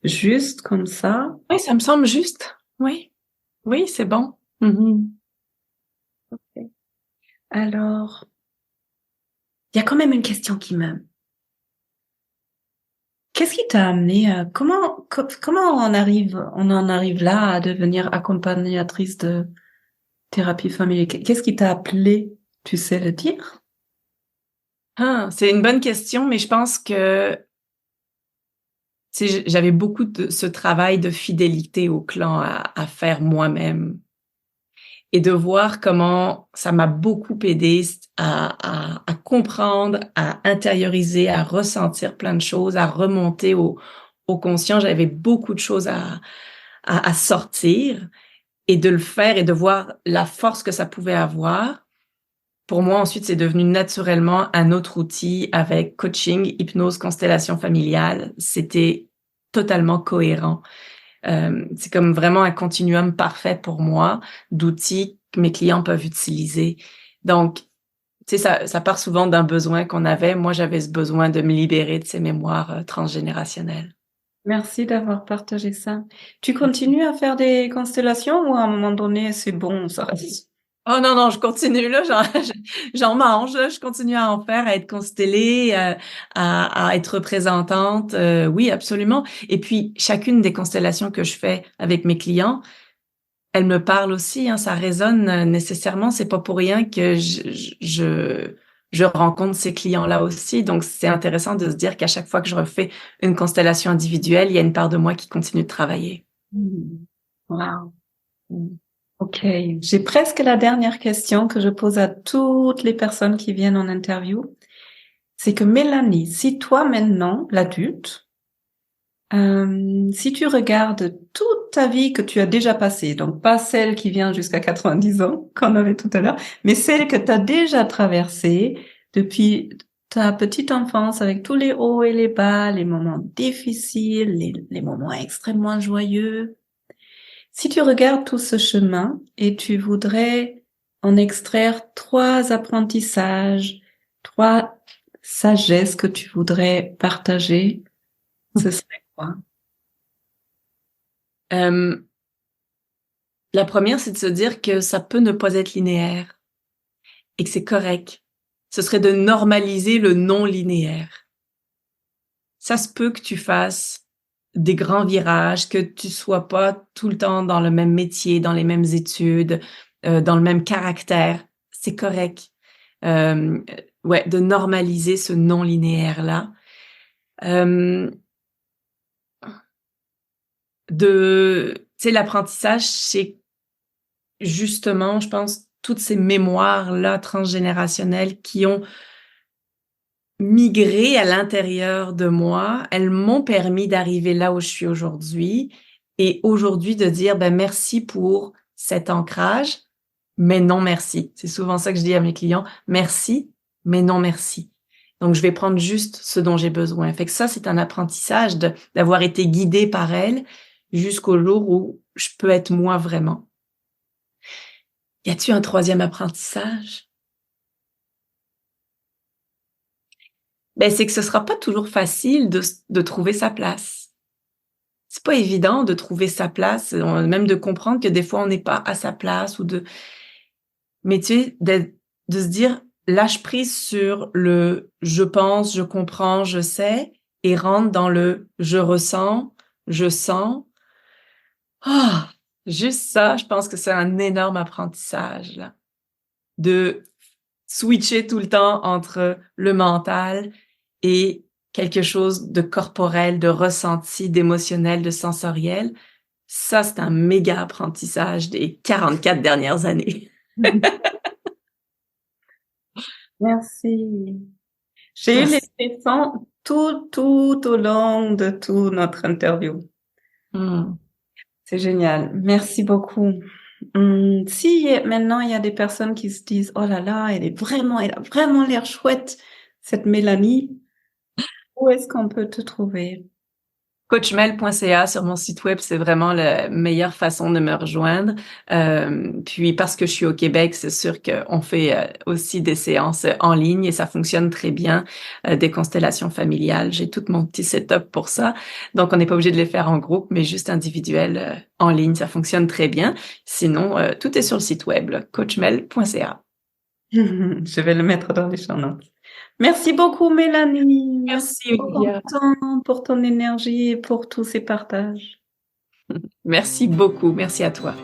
juste comme ça? Oui, ça me semble juste. Oui, oui, c'est bon. Mmh. Alors, il y a quand même une question qui me... Qu'est-ce qui t'a amené à... comment on en arrive là à devenir accompagnatrice de thérapie familiale? Qu'est-ce qui t'a appelé? Tu sais le dire? Ah, c'est une bonne question, mais je pense que, tu sais, j'avais beaucoup de ce travail de fidélité au clan à faire moi-même. Et de voir comment ça m'a beaucoup aidé à comprendre, à intérioriser, à ressentir plein de choses, à remonter au conscient. J'avais beaucoup de choses à sortir et de le faire et de voir la force que ça pouvait avoir. Pour moi, ensuite, c'est devenu naturellement un autre outil avec coaching, hypnose, constellation familiale. C'était totalement cohérent. C'est comme vraiment un continuum parfait pour moi d'outils que mes clients peuvent utiliser. Donc, tu sais, ça part souvent d'un besoin qu'on avait. Moi, j'avais ce besoin de me libérer de ces mémoires transgénérationnelles. Merci d'avoir partagé ça. Tu continues à faire des constellations ou à un moment donné, c'est bon, ça reste? Oh non, non, je continue là, j'en mange, là, je continue à en faire, à être constellée, à être représentante. Oui, absolument. Et puis, chacune des constellations que je fais avec mes clients, elles me parlent aussi, hein, ça résonne nécessairement. C'est pas pour rien que je rencontre ces clients-là aussi. Donc, c'est intéressant de se dire qu'à chaque fois que je refais une constellation individuelle, il y a une part de moi qui continue de travailler. Wow. Ok, j'ai presque la dernière question que je pose à toutes les personnes qui viennent en interview. C'est que Mélanie, si toi maintenant, l'adulte, si tu regardes toute ta vie que tu as déjà passée, donc pas celle qui vient jusqu'à 90 ans, qu'on avait tout à l'heure, mais celle que tu as déjà traversée depuis ta petite enfance avec tous les hauts et les bas, les moments difficiles, les moments extrêmement joyeux. Si tu regardes tout ce chemin et tu voudrais en extraire 3 apprentissages, 3 sagesses que tu voudrais partager, ce serait quoi? La première, c'est de se dire que ça peut ne pas être linéaire et que c'est correct. Ce serait de normaliser le non linéaire. Ça se peut que tu fasses des grands virages, que tu sois pas tout le temps dans le même métier, dans les mêmes études, dans le même caractère. C'est correct. Ouais, de normaliser ce non linéaire-là. Tu sais, l'apprentissage, c'est justement, je pense, toutes ces mémoires-là transgénérationnelles qui ont migré à l'intérieur de moi, elles m'ont permis d'arriver là où je suis aujourd'hui et aujourd'hui de dire ben merci pour cet ancrage, mais non merci. C'est souvent ça que je dis à mes clients, merci, mais non merci. Donc je vais prendre juste ce dont j'ai besoin. Fait que ça c'est un apprentissage d'avoir été guidée par elles jusqu'au jour où je peux être moi vraiment. Y a-t-il un troisième apprentissage? Ben, c'est que ce sera pas toujours facile de trouver sa place. C'est pas évident de trouver sa place, même de comprendre que des fois on n'est pas à sa place mais tu sais, de se dire, lâche prise sur le je pense, je comprends, je sais et rentre dans le je ressens, je sens. Ah, juste ça, je pense que c'est un énorme apprentissage, là. De switcher tout le temps entre le mental et quelque chose de corporel, de ressenti, d'émotionnel, de sensoriel. Ça, c'est un méga apprentissage des 44 dernières années. Merci. J'ai eu les frissons tout au long de toute notre interview. C'est génial. Merci beaucoup. Si maintenant il y a des personnes qui se disent, oh là là, elle a vraiment l'air chouette, cette Mélanie, où est-ce qu'on peut te trouver? Coachmel.ca sur mon site web, c'est vraiment la meilleure façon de me rejoindre. Puis parce que je suis au Québec, c'est sûr qu'on fait aussi des séances en ligne et ça fonctionne très bien, des constellations familiales. J'ai tout mon petit setup pour ça. Donc, on n'est pas obligé de les faire en groupe, mais juste individuel en ligne, ça fonctionne très bien. Sinon, tout est sur le site web, coachmel.ca. Je vais le mettre dans les show notes. Merci beaucoup, Mélanie. Merci, Olivia. Pour ton énergie et pour tous ces partages. Merci beaucoup. Merci à toi.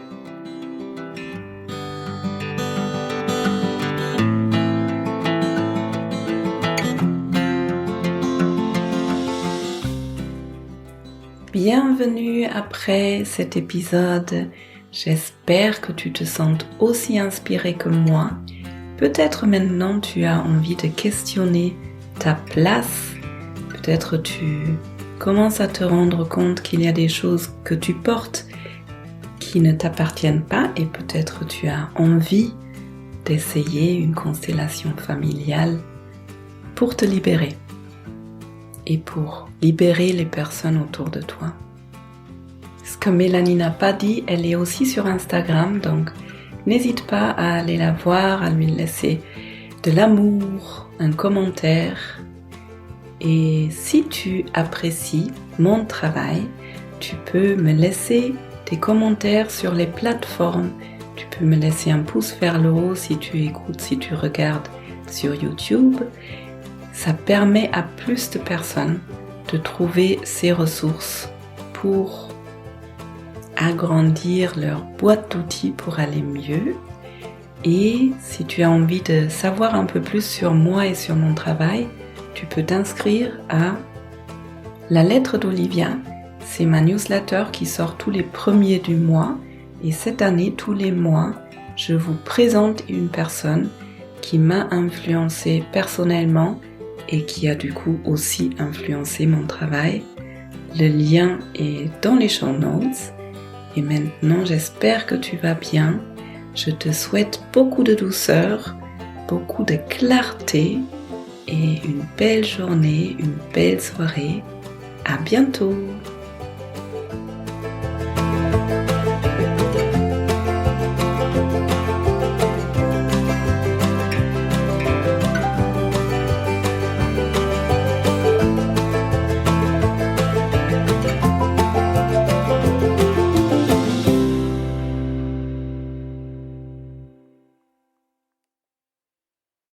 Bienvenue après cet épisode. J'espère que tu te sens aussi inspiré que moi. Peut-être maintenant tu as envie de questionner ta place. Peut-être tu commences à te rendre compte qu'il y a des choses que tu portes qui ne t'appartiennent pas et peut-être tu as envie d'essayer une constellation familiale pour te libérer et pour libérer les personnes autour de toi. Ce que Mélanie n'a pas dit, elle est aussi sur Instagram, donc n'hésite pas à aller la voir, à lui laisser de l'amour, un commentaire. Et si tu apprécies mon travail, tu peux me laisser des commentaires sur les plateformes. Tu peux me laisser un pouce vers le haut si tu écoutes, si tu regardes sur YouTube. Ça permet à plus de personnes de trouver ces ressources pour agrandir leur boîte d'outils pour aller mieux. Et si tu as envie de savoir un peu plus sur moi et sur mon travail, tu peux t'inscrire à la lettre d'Olivia. C'est ma newsletter qui sort tous les premiers du mois. Et cette année, tous les mois, je vous présente une personne qui m'a influencé personnellement et qui a du coup aussi influencé mon travail. Le lien est dans les show notes. Et maintenant, j'espère que tu vas bien. Je te souhaite beaucoup de douceur, beaucoup de clarté et une belle journée, une belle soirée. À bientôt!